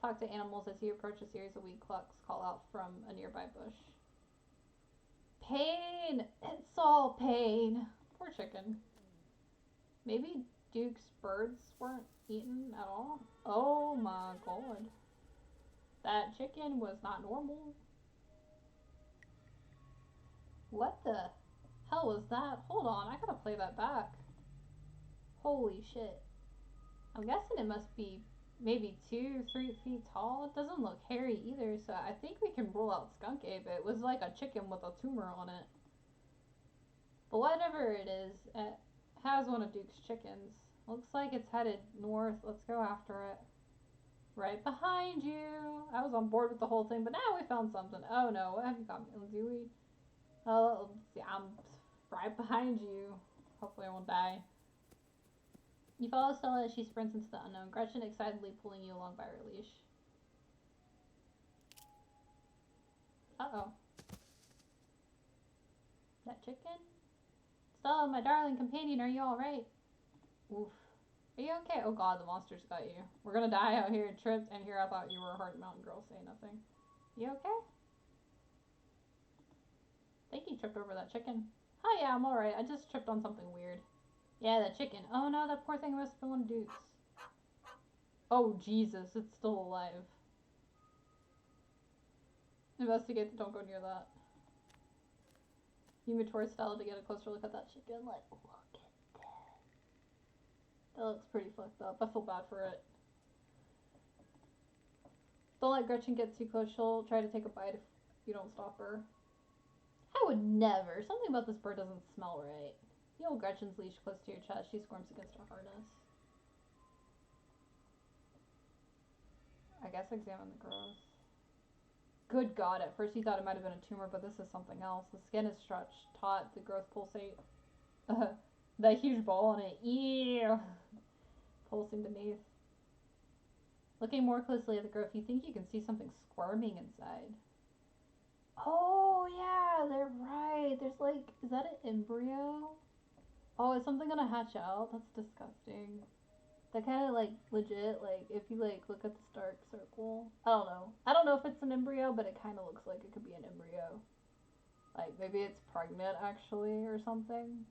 Talk to animals as you approach a series of weed clucks call out from a nearby bush. Pain! It's all pain. Poor chicken. Maybe Duke's birds weren't eaten at all? Oh my god. That chicken was not normal. What the hell was that? Hold on, I gotta play that back. Holy shit. I'm guessing it must be maybe 2-3 feet tall. It doesn't look hairy either, so I think we can rule out Skunk Ape. It was like a chicken with a tumor on it. But whatever it is, it has one of Duke's chickens. Looks like it's headed north. Let's go after it. Right behind you. I was on board with the whole thing, but now we found something. Oh no, what have you got? Do we? Oh, see, I'm right behind you. Hopefully I won't die. You follow Stella as she sprints into the unknown, Gretchen excitedly pulling you along by her leash. Uh-oh. That chicken? Stella, my darling companion, are you alright? Oof. Are you okay? Oh god, the monster's got you. We're gonna die out here, tripped, and here I thought you were a hard mountain girl, say nothing. You okay? I think you tripped over that chicken. Oh yeah, I'm alright. I just tripped on something weird. Yeah, that chicken. Oh no, that poor thing must have been one of Duke's. Oh Jesus, it's still alive. Investigate, don't go near that. You move towards Stella to get a closer look at that chicken. Like, look at that. That looks pretty fucked up. I feel bad for it. Don't let Gretchen get too close. She'll try to take a bite if you don't stop her. I would never. Something about this bird doesn't smell right. You hold Gretchen's leash close to your chest. She squirms against her harness. I guess examine the growth. Good God, at first you thought it might have been a tumor, but this is something else. The skin is stretched, taut, the growth pulsate. That huge ball on it. Ew. Pulsing beneath. Looking more closely at the growth, you think you can see something squirming inside. Oh, yeah, they're right. There's like, is that an embryo? Oh, is something gonna hatch out? That's disgusting. That kind of legit, if you look at this dark circle. I don't know. I don't know if it's an embryo, but it kind of looks like it could be an embryo. Maybe it's pregnant actually or something.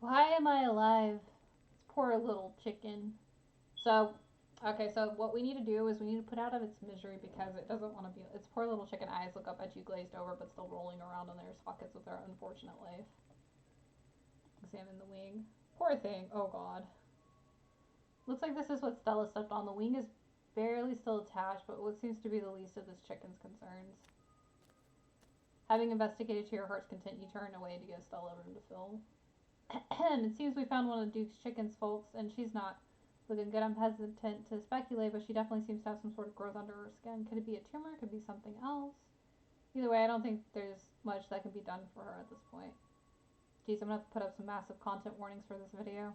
Why am I alive? This poor little chicken. So, okay, so what we need to do is we need to put out of its misery because it doesn't want to be. Its poor little chicken eyes look up at you glazed over but still rolling around in their sockets with their unfortunate life. Examine the wing. Poor thing. Oh god. Looks like this is what Stella stepped on. The wing is barely still attached, but what seems to be the least of this chicken's concerns. Having investigated to your heart's content, you turn away to give Stella room to fill. It seems we found one of Duke's chicken's faults, and she's not looking good. I'm hesitant to speculate, but she definitely seems to have some sort of growth under her skin. Could it be a tumor? Could it be something else? Either way, I don't think there's much that can be done for her at this point. Geez, I'm gonna have to put up some massive content warnings for this video.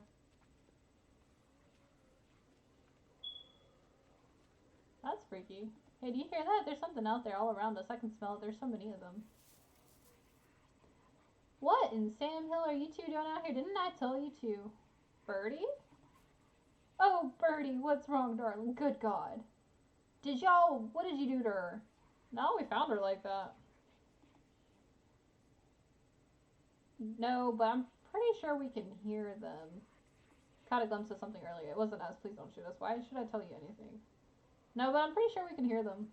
That's freaky. Hey, do you hear that? There's something out there all around us. I can smell it. There's so many of them. What in Sam Hill are you two doing out here? Didn't I tell you to? Birdie? Oh, Birdie, what's wrong, darling? Good God. What did you do to her? No, we found her like that. No, but I'm pretty sure we can hear them. Caught a glimpse of something earlier. It wasn't us. Please don't shoot us. Why should I tell you anything? No, but I'm pretty sure we can hear them.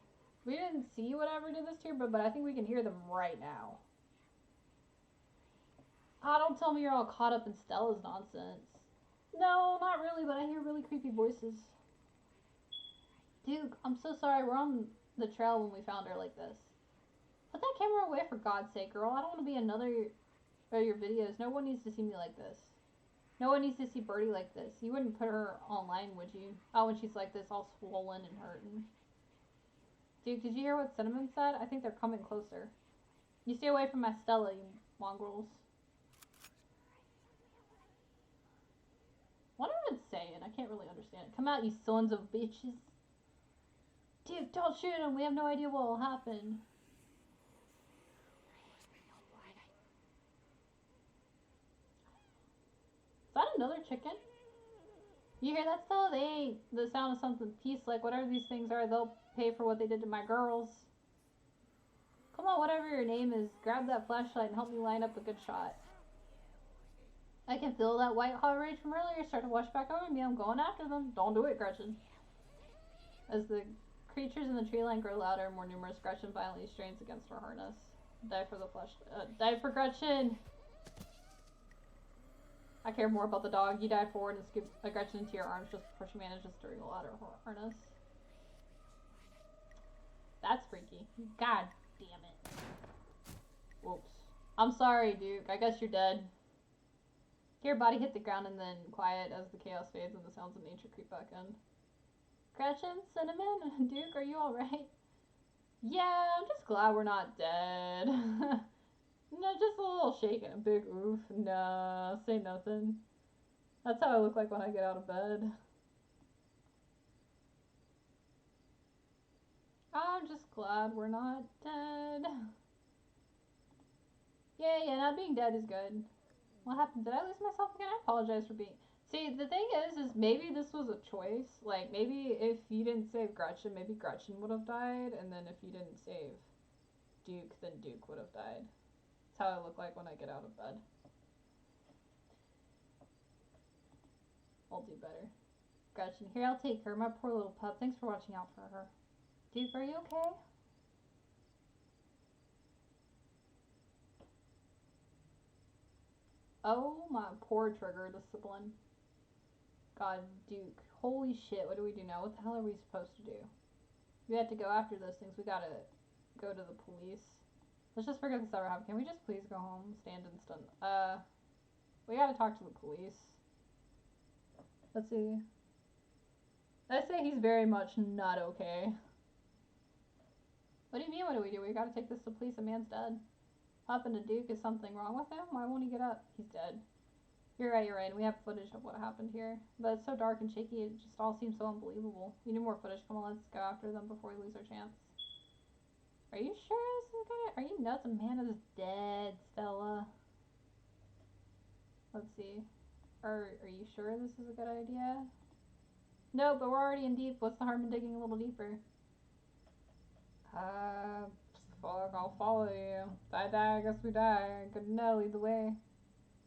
We didn't see whatever did this to her, but I think we can hear them right now. Ah, don't tell me you're all caught up in Stella's nonsense. No, not really, but I hear really creepy voices. Duke, I'm so sorry. We're on the trail when we found her like this. Put that camera away for God's sake, girl. I don't want to be another of your videos. No one needs to see me like this. No one needs to see Birdie like this. You wouldn't put her online, would you? Oh, when she's like this, all swollen and hurting. Dude, did you hear what Cinnamon said? I think they're coming closer. You stay away from my Stella, you mongrels. What am I saying? I can't really understand it. Come out, you sons of bitches. Dude, don't shoot him. We have no idea what will happen. Is that another chicken? You hear that, Stella? They ain't the sound of something peace like whatever these things are. They'll pay for what they did to my girls. Come on, whatever your name is, grab that flashlight and help me line up a good shot. I can feel that white hot rage from earlier start to wash back over me. I'm going after them. Don't do it, Gretchen. As the creatures in the tree line grow louder and more numerous, Gretchen violently strains against her harness. Die for the die for Gretchen! I care more about the dog. You dive forward and scoop Gretchen into your arms just before she manages to wriggle out her harness. That's freaky. God damn it. Whoops. I'm sorry, Duke. I guess you're dead. Your body hit the ground and then quiet as the chaos fades and the sounds of nature creep back in. Gretchen? Cinnamon? Duke, are you alright? Yeah, I'm just glad we're not dead. No, just a little shaken. A big oof. Nah, say nothing. That's how I look like when I get out of bed. I'm just glad we're not dead. Yeah, not being dead is good. What happened? Did I lose myself again? I apologize for being... See, the thing is maybe this was a choice. Like, maybe if you didn't save Gretchen, maybe Gretchen would have died. And then if you didn't save Duke, then Duke would have died. That's how I look like when I get out of bed. I'll do better. Gretchen, here, I'll take her. My poor little pup. Thanks for watching out for her. Duke, are you okay? Oh my poor trigger discipline. God, Duke. Holy shit, what do we do now? What the hell are we supposed to do? We have to go after those things. We gotta go to the police. Let's just forget this ever happened. Can we just please go home? Stand and stun. We gotta talk to the police. Let's see. I say he's very much not okay. What do you mean, what do we do? We gotta take this to police. A man's dead. What happened to Duke? Is something wrong with him? Why won't he get up? He's dead. You're right. And we have footage of what happened here. But it's so dark and shaky, it just all seems so unbelievable. We need more footage. Come on, let's go after them before we lose our chance. Are you sure this is gonna... Are you nuts? A man is dead, Stella. Let's see. Are you sure this is a good idea? No, but we're already in deep. What's the harm in digging a little deeper? Fuck, I'll follow you. Die, I guess we die. Good to know, lead the way.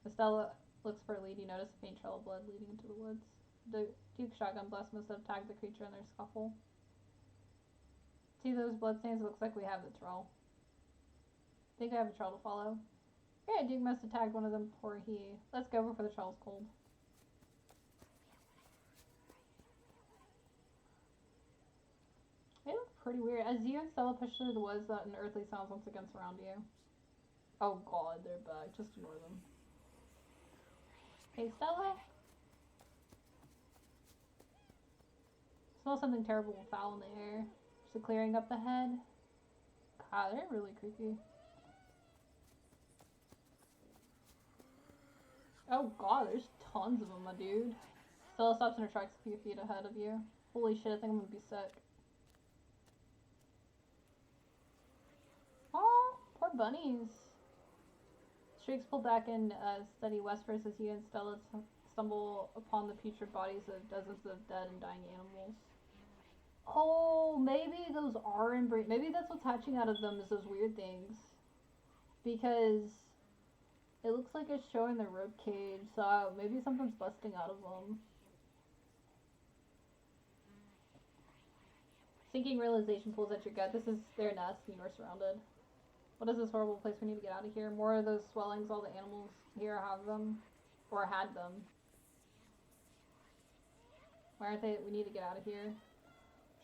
Estella looks for a lead. You notice a faint trail of blood leading into the woods. The Duke's shotgun blast must have tagged the creature in their scuffle. See those bloodstains? It looks like we have the trail. Think I have a trail to follow? Yeah, Duke must have tagged one of them before he... Let's go before the trail's cold. They look pretty weird. As you and Stella push through the woods, that unearthly sounds once again surround you. Oh god, they're back. Just ignore them. Hey, Stella? Smell something terrible and foul in the air. Just clearing up the head. God, they're really creepy. Oh god, there's tons of them, my dude. Stella stops in her tracks a few feet ahead of you. Holy shit, I think I'm gonna be sick. Aw, poor bunnies. Shrieks pull back in steady whispers as you and Stella stumble upon the putrid bodies of dozens of dead and dying animals. Oh, maybe those are maybe that's what's hatching out of them is those weird things. Because it looks like it's showing their rib cage, so maybe something's busting out of them. Sinking realization pulls at your gut. This is their nest, and you are surrounded. What is this horrible place? We need to get out of here. More of those swellings, all the animals here have them. Or had them. Why aren't they? We need to get out of here.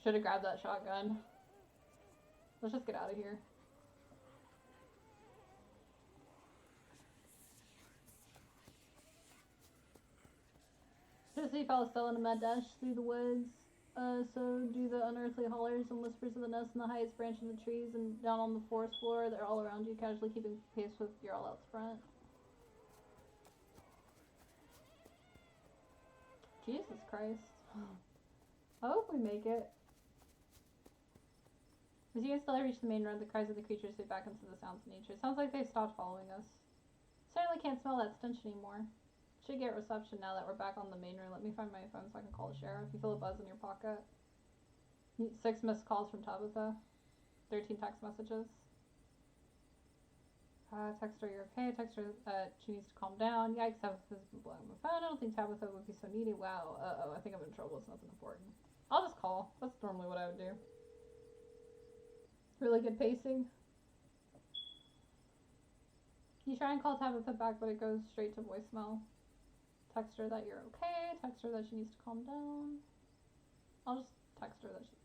Should have grabbed that shotgun. Let's just get out of here. Josie follows Stella in a mad dash through the woods. So do the unearthly hollers and whispers of the nest in the highest branch of the trees and down on the forest floor. They're all around you, casually keeping pace with your all out front. Jesus Christ. I hope we make it. As you and Stella reach the main road, the cries of the creatures fade back into the sounds of nature. It sounds like they've stopped following us. Certainly can't smell that stench anymore. Should get reception now that we're back on the main road. Let me find my phone so I can call the sheriff. You feel a buzz in your pocket. 6 missed calls from Tabitha. 13 text messages. Text her, you're okay. Text her that she needs to calm down. Yikes, Tabitha's been blowing my phone. I don't think Tabitha would be so needy. Wow, uh-oh, I think I'm in trouble. It's nothing important. I'll just call. That's normally what I would do. Really good pacing. You try and call Tabitha back, but it goes straight to voicemail. Text her that you're okay. Text her that she needs to calm down. I'll just text her that she...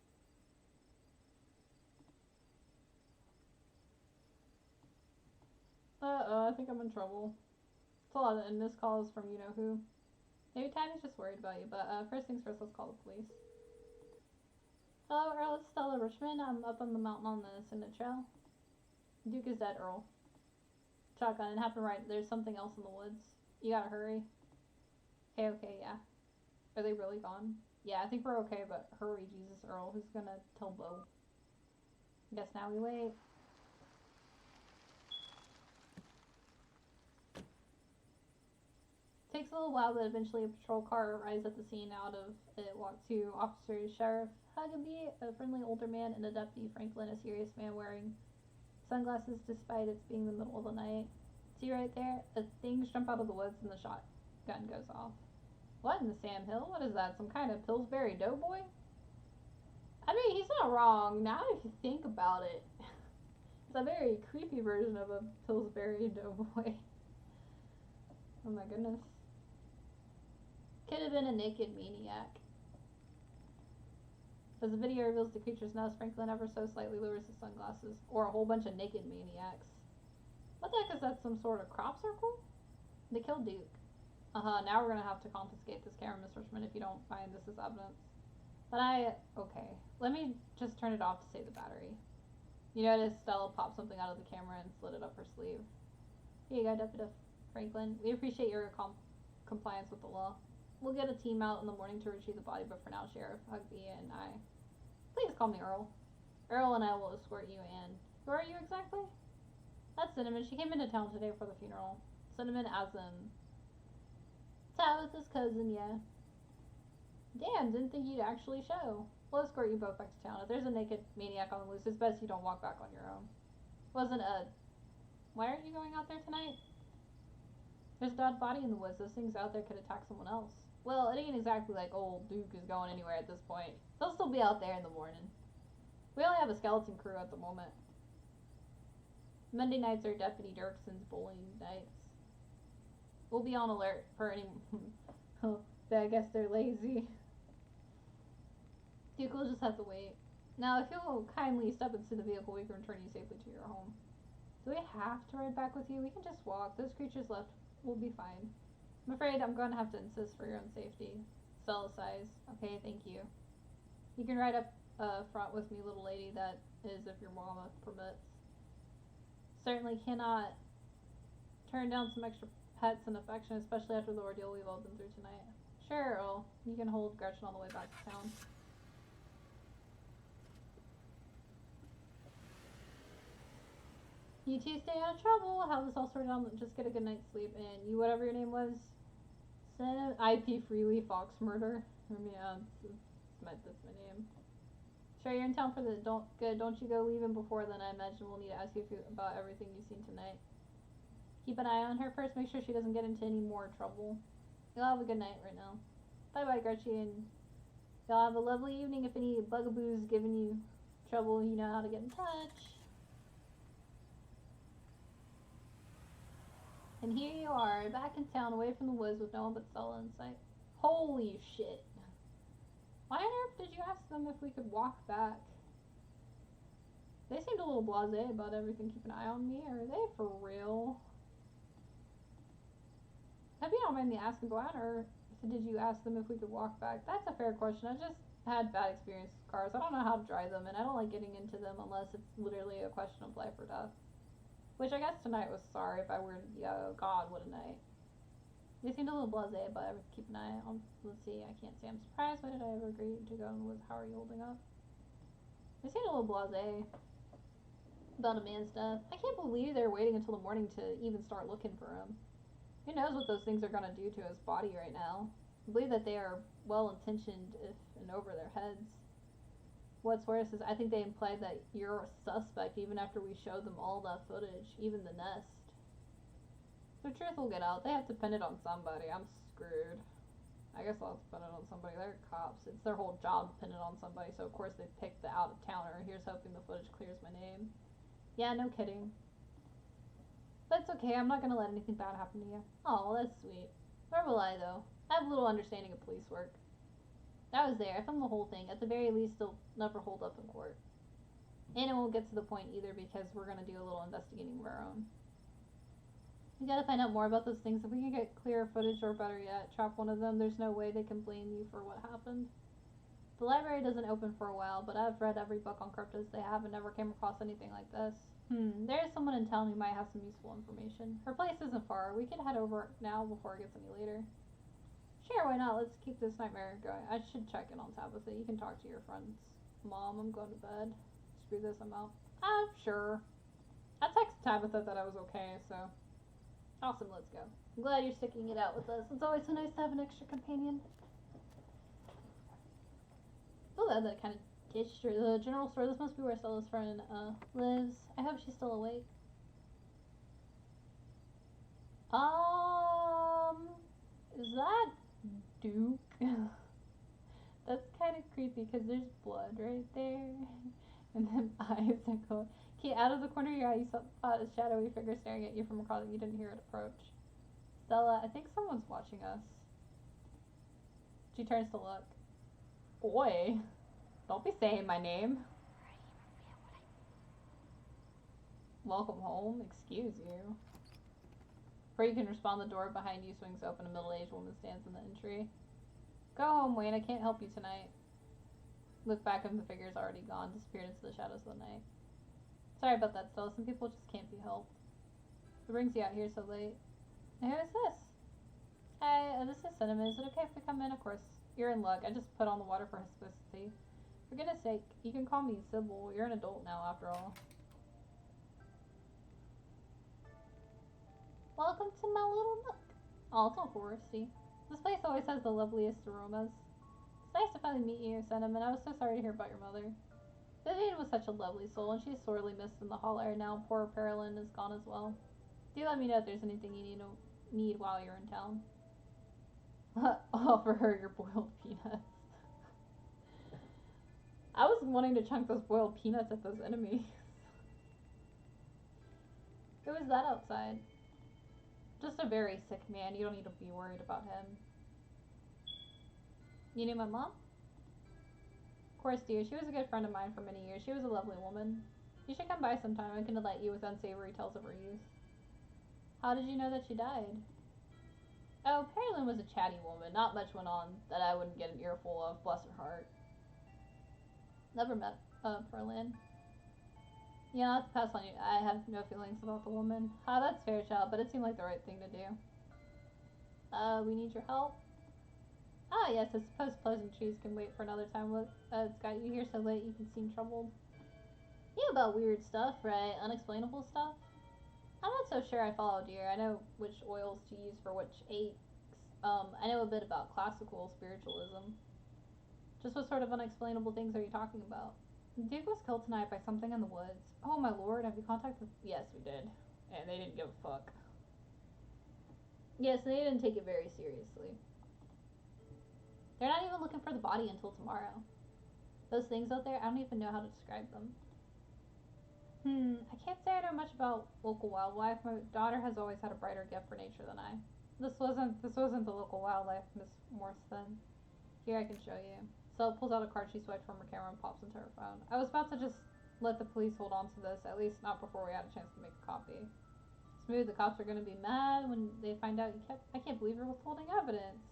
I think I'm in trouble. It's a lot of missed calls from you-know-who. Maybe Tammy's just worried about you, but first things first, let's call the police. Hello, Earl, it's Stella Richmond. I'm up on the mountain on the Cinder Trail. Duke is dead, Earl. Shotgun, it happened right. There's something else in the woods. You gotta hurry. Okay, yeah. Are they really gone? Yeah, I think we're okay, but hurry, Jesus, Earl. Who's gonna tell Bo? I guess now we wait. Takes a little while, but eventually a patrol car arrives at the scene. Out of it walk 2 officers, Sheriff Huggabee, a friendly older man, and a deputy, Franklin, a serious man wearing sunglasses despite it being the middle of the night. See right there? Things jump out of the woods and the shotgun goes off. What in the Sam Hill? What is that? Some kind of Pillsbury Doughboy? I mean, he's not wrong. Now if you think about it. It's a very creepy version of a Pillsbury Doughboy. Oh my goodness. Could have been a naked maniac. As the video reveals the creature's nest, Franklin ever so slightly lowers his sunglasses. Or a whole bunch of naked maniacs. What the heck is that? Some sort of crop circle? They killed Duke. Now we're gonna have to confiscate this camera, Miss Richmond, if you don't find this as evidence. But okay. Let me just turn it off to save the battery. You notice Stella popped something out of the camera and slid it up her sleeve. Here you go, Deputy Franklin. We appreciate your compliance with the law. We'll get a team out in the morning to retrieve the body, but for now, Sheriff Hugbee and I... Please call me Earl. Earl and I will escort you in. Who are you exactly? That's Cinnamon. She came into town today for the funeral. Cinnamon as in... Tabitha's cousin, yeah. Damn, didn't think you'd actually show. We'll escort you both back to town. If there's a naked maniac on the loose, it's best you don't walk back on your own. Wasn't a... Why aren't you going out there tonight? There's a dead body in the woods. Those things out there could attack someone else. Well, it ain't exactly like old Duke is going anywhere at this point. They'll still be out there in the morning. We only have a skeleton crew at the moment. Monday nights are Deputy Dirkson's bowling nights. We'll be on alert for any... I guess they're lazy. Duke will just have to wait. Now, if you'll kindly step into the vehicle, we can return you safely to your home. Do we have to ride back with you? We can just walk. Those creatures left will be fine. I'm afraid I'm going to have to insist for your own safety. Stella sighs. Okay, thank you. You can ride up front with me, little lady. That is, if your mama permits. Certainly cannot turn down some extra pets and affection, especially after the ordeal we've all been through tonight. Sure, Earl. You can hold Gretchen on the way back to town. You two stay out of trouble. Have this all sorted out. Just get a good night's sleep. And you, whatever your name was, IP Freely Fox Murder. Yeah, that's my name. Sure, you're in town for the don't you go leaving before then. I imagine we'll need to ask you about everything you've seen tonight. Keep an eye on her first. Make sure she doesn't get into any more trouble. You'll have a good night right now. Bye bye, Gretchen. Y'all have a lovely evening. If any bugaboos giving you trouble, you know how to get in touch. And here you are, back in town, away from the woods with no one but Stella in sight. Holy shit. Why on earth did you ask them if we could walk back? They seemed a little blasé about everything. Keep an eye on me. Are they for real? Hope you don't mind me asking, but why on earth did you ask them if we could walk back? That's a fair question. I just had bad experience with cars. I don't know how to drive them, and I don't like getting into them unless it's literally a question of life or death. Which I guess tonight was sorry if I were, oh god, what a night. They seemed a little blasé, but I would keep an eye on, let's see, I can't say I'm surprised. Why did I ever agree to go in the woods? How are you holding up? They seemed a little blasé about a man's death. I can't believe they're waiting until the morning to even start looking for him. Who knows what those things are going to do to his body right now. I believe that they are well-intentioned if and over their heads. What's worse is I think they implied that you're a suspect even after we showed them all that footage, even the nest. The truth will get out. They have to pin it on somebody. I'm screwed. I guess I'll have to pin it on somebody. They're cops. It's their whole job to pin it on somebody, so of course they picked the out-of-towner. Here's hoping the footage clears my name. Yeah, no kidding. But it's okay. I'm not going to let anything bad happen to you. Oh, well, that's sweet. Where will I, though? I have a little understanding of police work. I was there. I filmed the whole thing. At the very least, they'll never hold up in court. And it won't get to the point either because we're going to do a little investigating of our own. We gotta find out more about those things. If we can get clearer footage, or better yet, trap one of them, there's no way they can blame you for what happened. The library doesn't open for a while, but I've read every book on cryptids they have and never came across anything like this. There is someone in town who might have some useful information. Her place isn't far. We could head over now before it gets any later. Sure, why not? Let's keep this nightmare going. I should check in on Tabitha. You can talk to your friends. Mom, I'm going to bed. Screw this, I'm out. Sure. I texted Tabitha that I was okay, so... Awesome, let's go. I'm glad you're sticking it out with us. It's always so nice to have an extra companion. Oh, that kind of ditched her. The general store. This must be where Stella's friend lives. I hope she's still awake. Is that Duke? That's kind of creepy because there's blood right there. And then eyes that go... Okay, out of the corner of your eye, you saw a shadowy figure staring at you from across. You didn't hear it approach. Stella, I think someone's watching us. She turns to look. Boy, don't be saying my name. Welcome home. Excuse you. Before you can respond, the door behind you swings open. A middle-aged woman stands in the entry. Go home, Wayne. I can't help you tonight. Look back and the figure's already gone, disappeared into the shadows of the night. Sorry about that, Stella. Some people just can't be helped. What brings you out here so late? Who is this? Hi, this is Cinnamon. Is it okay if we come in? Of course. You're in luck. I just put on the water for hospitality. For goodness sake, you can call me Sybil. You're an adult now, after all. Welcome to my little nook. Oh, it's all foresty. This place always has the loveliest aromas. It's nice to finally meet you, Cinnamon. I was so sorry to hear about your mother. Vivian was such a lovely soul, and she's sorely missed in the Holler. Now poor Perilyn is gone as well. Do let me know if there's anything you need while you're in town. Offer her your boiled peanuts. I was wanting to chunk those boiled peanuts at those enemies. Who is that outside? Just a very sick man. You don't need to be worried about him. You knew my mom? Of course, dear. She was a good friend of mine for many years. She was a lovely woman. You should come by sometime. I can delight you with unsavory tales of her youth. How did you know that she died? Oh, Perilyn was a chatty woman. Not much went on that I wouldn't get an earful of. Bless her heart. Never met Perlin. You know, I'll pass on you. I have no feelings about the woman. Ah, that's fair, child, but it seemed like the right thing to do. We need your help. Ah, yes, I suppose pleasantries can wait for another time. What, it's got you here so late you can seem troubled. Yeah, about weird stuff, right? Unexplainable stuff? I'm not so sure I follow, dear. I know which oils to use for which aches. I know a bit about classical spiritualism. Just what sort of unexplainable things are you talking about? Duke was killed tonight by something in the woods. Oh my lord, have you contacted? Yes, we did. And they didn't give a fuck. Yes, they didn't take it very seriously. They're not even looking for the body until tomorrow. Those things out there, I don't even know how to describe them. I can't say I know much about local wildlife. My daughter has always had a brighter gift for nature than I. This wasn't the local wildlife, Miss Morrison. Here, I can show you. So pulls out a card she swiped from her camera and pops into her phone. I was about to just let the police hold on to this, at least not before we had a chance to make a copy. Smooth, the cops are gonna be mad when they find out you kept. I can't believe you're withholding evidence.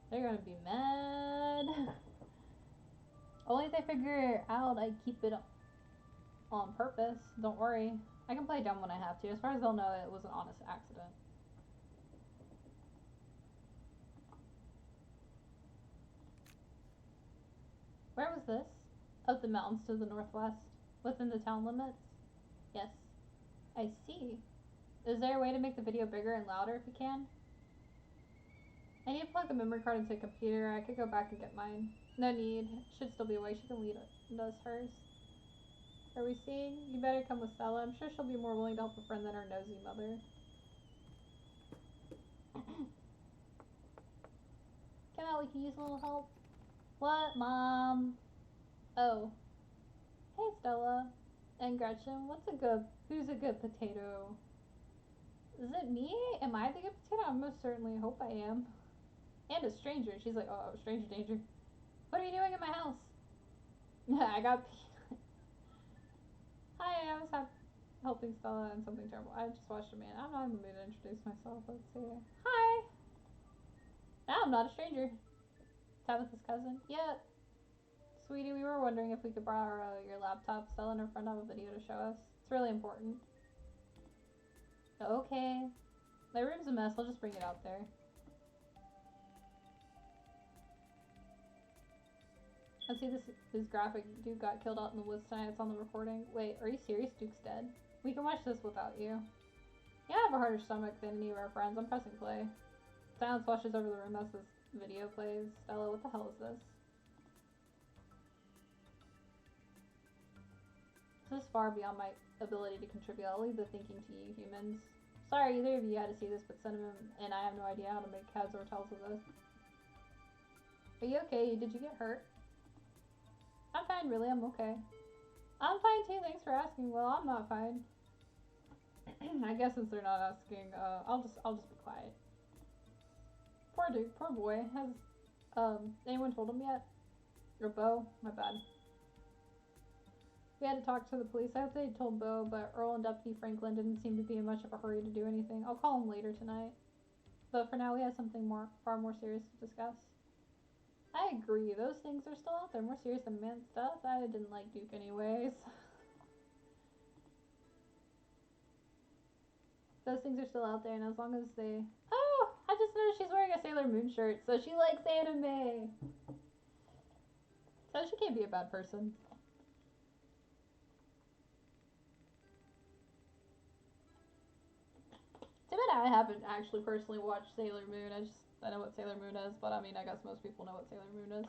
They're gonna be mad. Only if they figure out I keep it on purpose. Don't worry. I can play dumb when I have to. As far as they'll know, it was an honest accident. Where was this? Up the mountains to the northwest. Within the town limits? Yes. I see. Is there a way to make the video bigger and louder if you can? I need to plug the memory card into a computer. I could go back and get mine. No need. Should still be awake. She can lead us hers. Are we seeing? You better come with Stella. I'm sure she'll be more willing to help a friend than her nosy mother. Come out, we can use a little help. What, Mom? Oh. Hey, Stella. And Gretchen, who's a good potato? Is it me? Am I the good potato? I most certainly hope I am. And a stranger. She's like, oh, stranger danger. What are you doing in my house? I got Hi, I was helping Stella in something terrible. I just watched a man. I'm not even going to introduce myself. Let's see. Hi. No, I'm not a stranger. Tabitha's cousin. Yep. Sweetie, we were wondering if we could borrow your laptop. Stella and her friend have a video to show us. It's really important. Okay. My room's a mess. I'll just bring it out there. Let's see this graphic. Duke got killed out in the woods tonight. It's on the recording. Wait, are you serious? Duke's dead? We can watch this without you. Yeah, I have a harder stomach than any of our friends. I'm pressing play. Silence washes over the room as this video plays. Stella, what the hell is this? This is far beyond my ability to contribute. I'll leave the thinking to you humans. Sorry, either of you had to see this, but Cinnamon and I have no idea how to make heads or tails of this. Are you okay? Did you get hurt? I'm fine, really. I'm okay. I'm fine too. Thanks for asking. Well, I'm not fine. I guess since they're not asking, I'll just be quiet. Poor dude, poor boy. Has anyone told him yet? Or Bo? My bad. We had to talk to the police. I hope they told Bo, but Earl and Deputy Franklin didn't seem to be in much of a hurry to do anything. I'll call him later tonight. But for now, we have something far more serious to discuss. I agree. Those things are still out there. More serious than man stuff. I didn't like Duke anyways. Those things are still out there, and as long as they... Oh! I just noticed she's wearing a Sailor Moon shirt, so she likes anime. So she can't be a bad person. Too bad I haven't actually personally watched Sailor Moon. I know what Sailor Moon is, but I mean, I guess most people know what Sailor Moon is.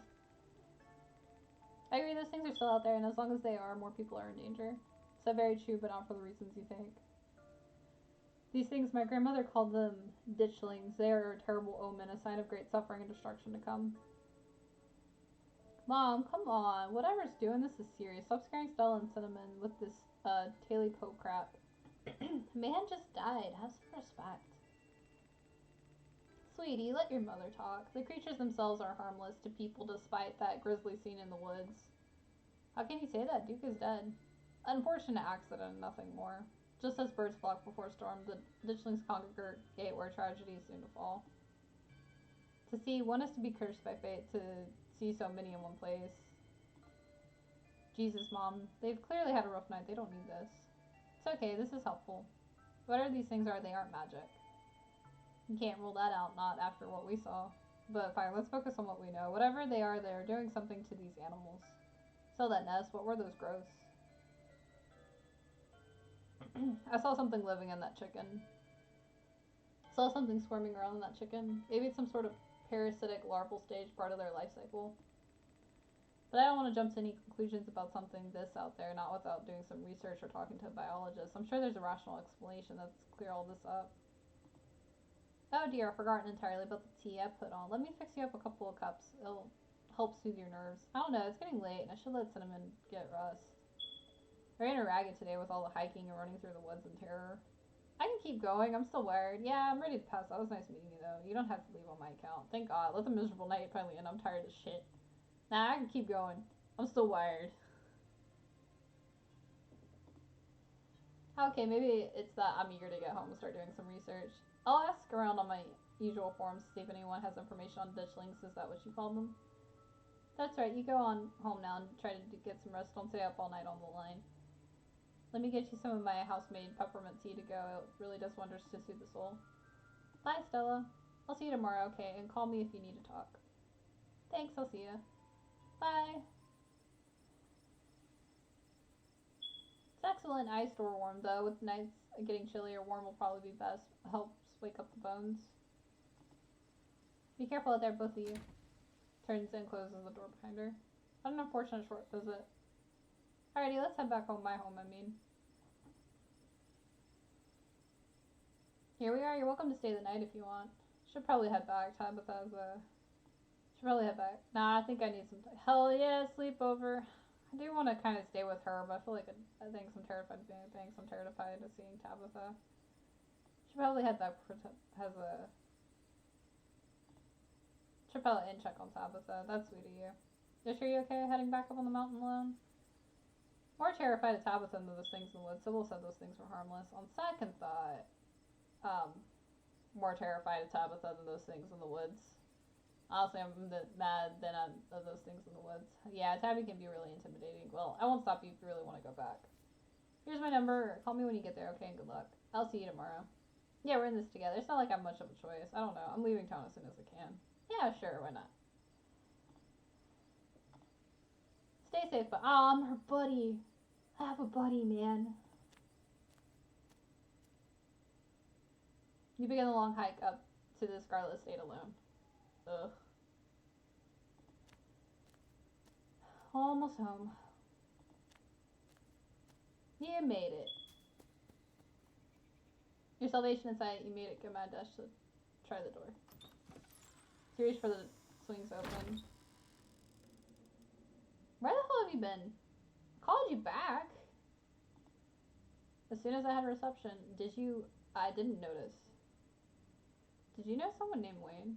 I agree, those things are still out there, and as long as they are, more people are in danger. So very true, but not for the reasons you think. These things, my grandmother called them ditchlings. They are a terrible omen, a sign of great suffering and destruction to come. Mom, come on. Whatever's doing this is serious. Stop scaring Stella and Cinnamon with this Taily Pope crap. Man just died. Have some respect. Sweetie, let your mother talk. The creatures themselves are harmless to people despite that grisly scene in the woods. How can you say that? Duke is dead. Unfortunate accident, nothing more. Just as birds flock before storm, the ditchlings congregate where tragedy is soon to fall. To see one is to be cursed by fate, to see so many in one place. Jesus, Mom. They've clearly had a rough night. They don't need this. It's okay. This is helpful. Whatever these things are, they aren't magic. You can't rule that out, not after what we saw. But fine, let's focus on what we know. Whatever they are, they're doing something to these animals. So that nest, what were those growths? I saw something living in that chicken. Saw something squirming around in that chicken. Maybe it's some sort of parasitic larval stage, part of their life cycle. But I don't want to jump to any conclusions about something this out there, not without doing some research or talking to a biologist. I'm sure there's a rational explanation that's clear all this up. Oh dear, I've forgotten entirely about the tea I put on. Let me fix you up a couple of cups. It'll help soothe your nerves. I don't know, it's getting late and I should let Cinnamon get rest. I ran her ragged today with all the hiking and running through the woods in terror. I can keep going. I'm still wired. Yeah, I'm ready to pass. That was nice meeting you, though. You don't have to leave on my account. Thank God. Let the miserable night finally end. I'm tired as shit. Nah, I can keep going. I'm still wired. Okay, maybe it's that I'm eager to get home and start doing some research. I'll ask around on my usual forums to see if anyone has information on ditchlings. Is that what you call them? That's right. You go on home now and try to get some rest. Don't stay up all night on the line. Let me get you some of my house-made peppermint tea to go. It really does wonders to soothe the soul. Bye, Stella. I'll see you tomorrow, okay? And call me if you need to talk. Thanks, I'll see you. Bye. It's excellent ice store warm, though. With nights getting chillier, warm will probably be best. Helps wake up the bones. Be careful out there, both of you. Turns and closes the door behind her. What an unfortunate short visit. Alrighty, let's head back home. My home, I mean. Here we are. You're welcome to stay the night if you want. Should probably head back. Tabitha's, should probably head back. Nah, I think I need some time. Hell yeah, sleepover. I do want to kind of stay with her, but I feel like I think I'm terrified of doing things. I'm terrified of seeing Tabitha. Should probably head back for should probably in check on Tabitha. That's sweet of you. You sure you're okay heading back up on the mountain alone? More terrified of Tabitha than those things in the woods. Sybil said those things were harmless. On second thought, more terrified of Tabitha than those things in the woods. Honestly, I'm mad of those things in the woods. Yeah, Tabby can be really intimidating. Well, I won't stop you if you really want to go back. Here's my number. Call me when you get there, okay? And good luck. I'll see you tomorrow. Yeah, we're in this together. It's not like I have much of a choice. I don't know. I'm leaving town as soon as I can. Yeah, sure. Why not? Stay safe, but I'm her buddy. I have a buddy, man. You begin the long hike up to the Scarlet Estate alone. Ugh. Almost home. You made it. Your salvation in sight. You made it. Go mad dash to try the door. You reach for the swings open. Where the hell have you been? I called you back. As soon as I had a reception, did you? I didn't notice. Did you know someone named Wayne?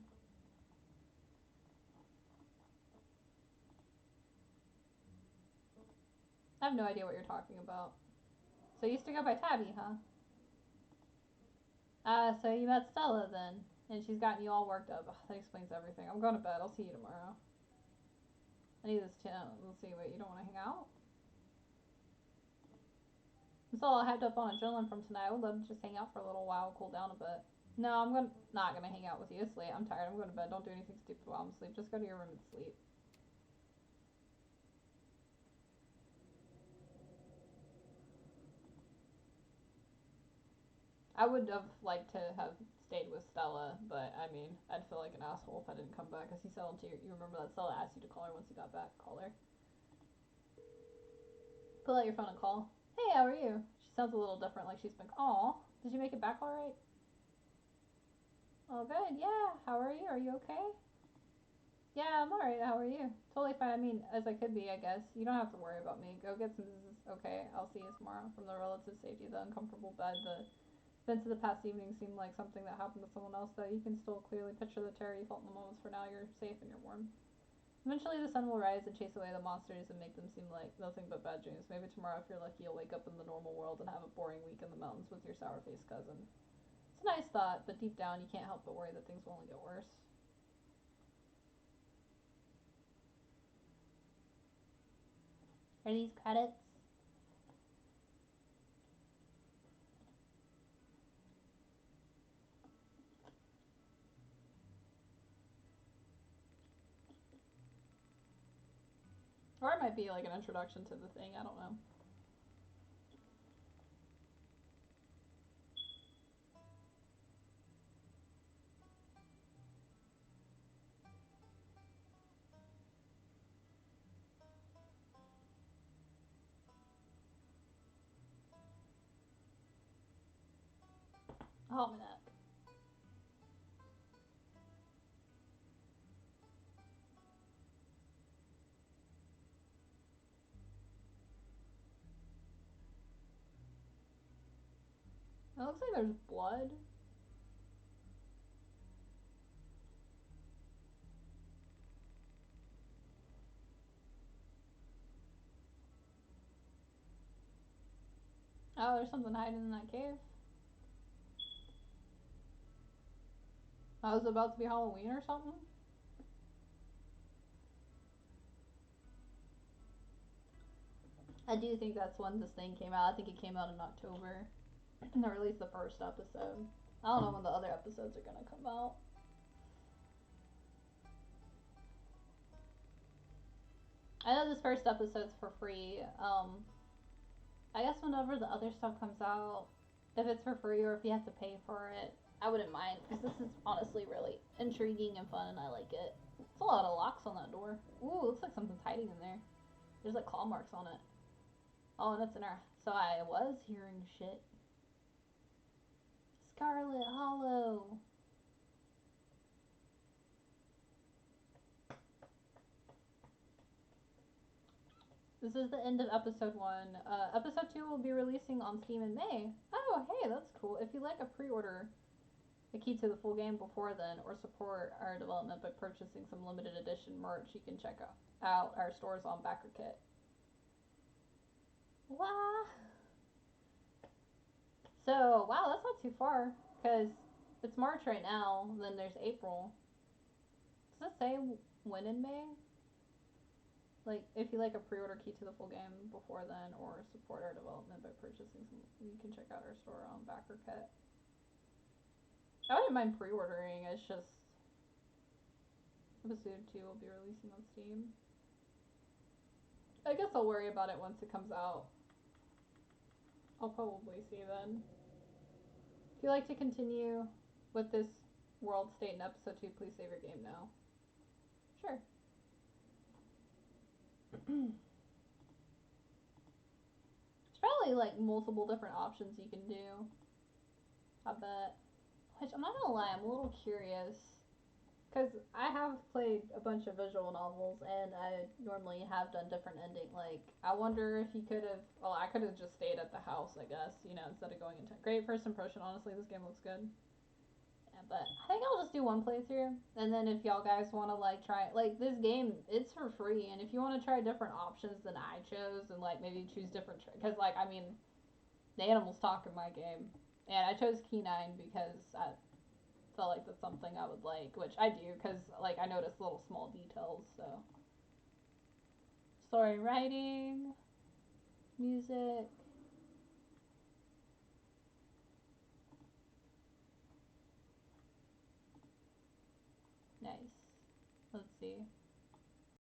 I have no idea what you're talking about. So you used to go by Tabby, huh? So you met Stella then, and she's gotten you all worked up. Ugh, that explains everything. I'm going to bed. I'll see you tomorrow. I need this channel. Let's see. Wait, you don't want to hang out? I'm still all hyped up on adrenaline from tonight. I would love to just hang out for a little while, cool down a bit. No, not gonna hang out with you. It's late. I'm tired. I'm going to bed. Don't do anything stupid while I'm asleep. Just go to your room and sleep. I would have liked to have stayed with Stella, but I mean, I'd feel like an asshole if I didn't come back. Cause he said you remember that Stella asked you to call her once you got back. Call her. Pull out your phone and call. Hey, how are you? She sounds a little different, like she's been. Aw, did you make it back all right? Oh, good. Yeah. How are you? Are you okay? Yeah, I'm alright. How are you? Totally fine. I mean, as I could be, I guess. You don't have to worry about me. Go get some. Okay, I'll see you tomorrow. From the relative safety of the uncomfortable bed, the events of the past evening seemed like something that happened to someone else, though you can still clearly picture the terror you felt in the moments. For now, you're safe and you're warm. Eventually, the sun will rise and chase away the monsters and make them seem like nothing but bad dreams. Maybe tomorrow, if you're lucky, you'll wake up in the normal world and have a boring week in the mountains with your sour-faced cousin. It's a nice thought, but deep down, you can't help but worry that things will only get worse. Are these credits? Or it might be like an introduction to the thing, I don't know. Oh, my neck. It looks like there's blood. Oh, there's something hiding in that cave. Oh, is it about to be Halloween or something? I do think that's when this thing came out. I think it came out in October. And they released the first episode. I don't know when the other episodes are gonna come out. I know this first episode's for free. I guess whenever the other stuff comes out, if it's for free or if you have to pay for it, I wouldn't mind because this is honestly really intriguing and fun, and I like it. It's a lot of locks on that door. Ooh, looks like something's hiding in there. There's like claw marks on it. Oh, and it's in our. So I was hearing shit. Scarlet Hollow. This is the end of episode 1. Episode 2 will be releasing on Steam in May. Oh, hey, that's cool. If you like a pre-order a key to the full game before then, or support our development by purchasing some limited edition merch, you can check out our stores on BackerKit. Wow. So, wow, that's not too far, because it's March right now, then there's April. Does it say when in May? Like, if you like a pre-order key to the full game before then, or support our development by purchasing some, you can check out our store on BackerKit. I wouldn't mind pre-ordering, it's just episode 2 will be releasing on Steam. I guess I'll worry about it once it comes out. I'll probably see then. If you'd like to continue with this world state in episode 2, please save your game now. Sure. There's probably like multiple different options you can do. I bet. Which I'm not gonna lie, I'm a little curious. Because I have played a bunch of visual novels, and I normally have done different ending. Like, I wonder if you could have. Well, I could have just stayed at the house, I guess. You know, instead of going into. Great first impression. Honestly, this game looks good. Yeah, but I think I'll just do one playthrough, and then if y'all guys want to like try like this game, it's for free, and if you want to try different options than I chose, and like maybe choose different because like I mean, the animals talk in my game, and I chose K9 because I felt like that's something I would like, which I do because like I notice little small details. So story writing, music. Nice. Let's see.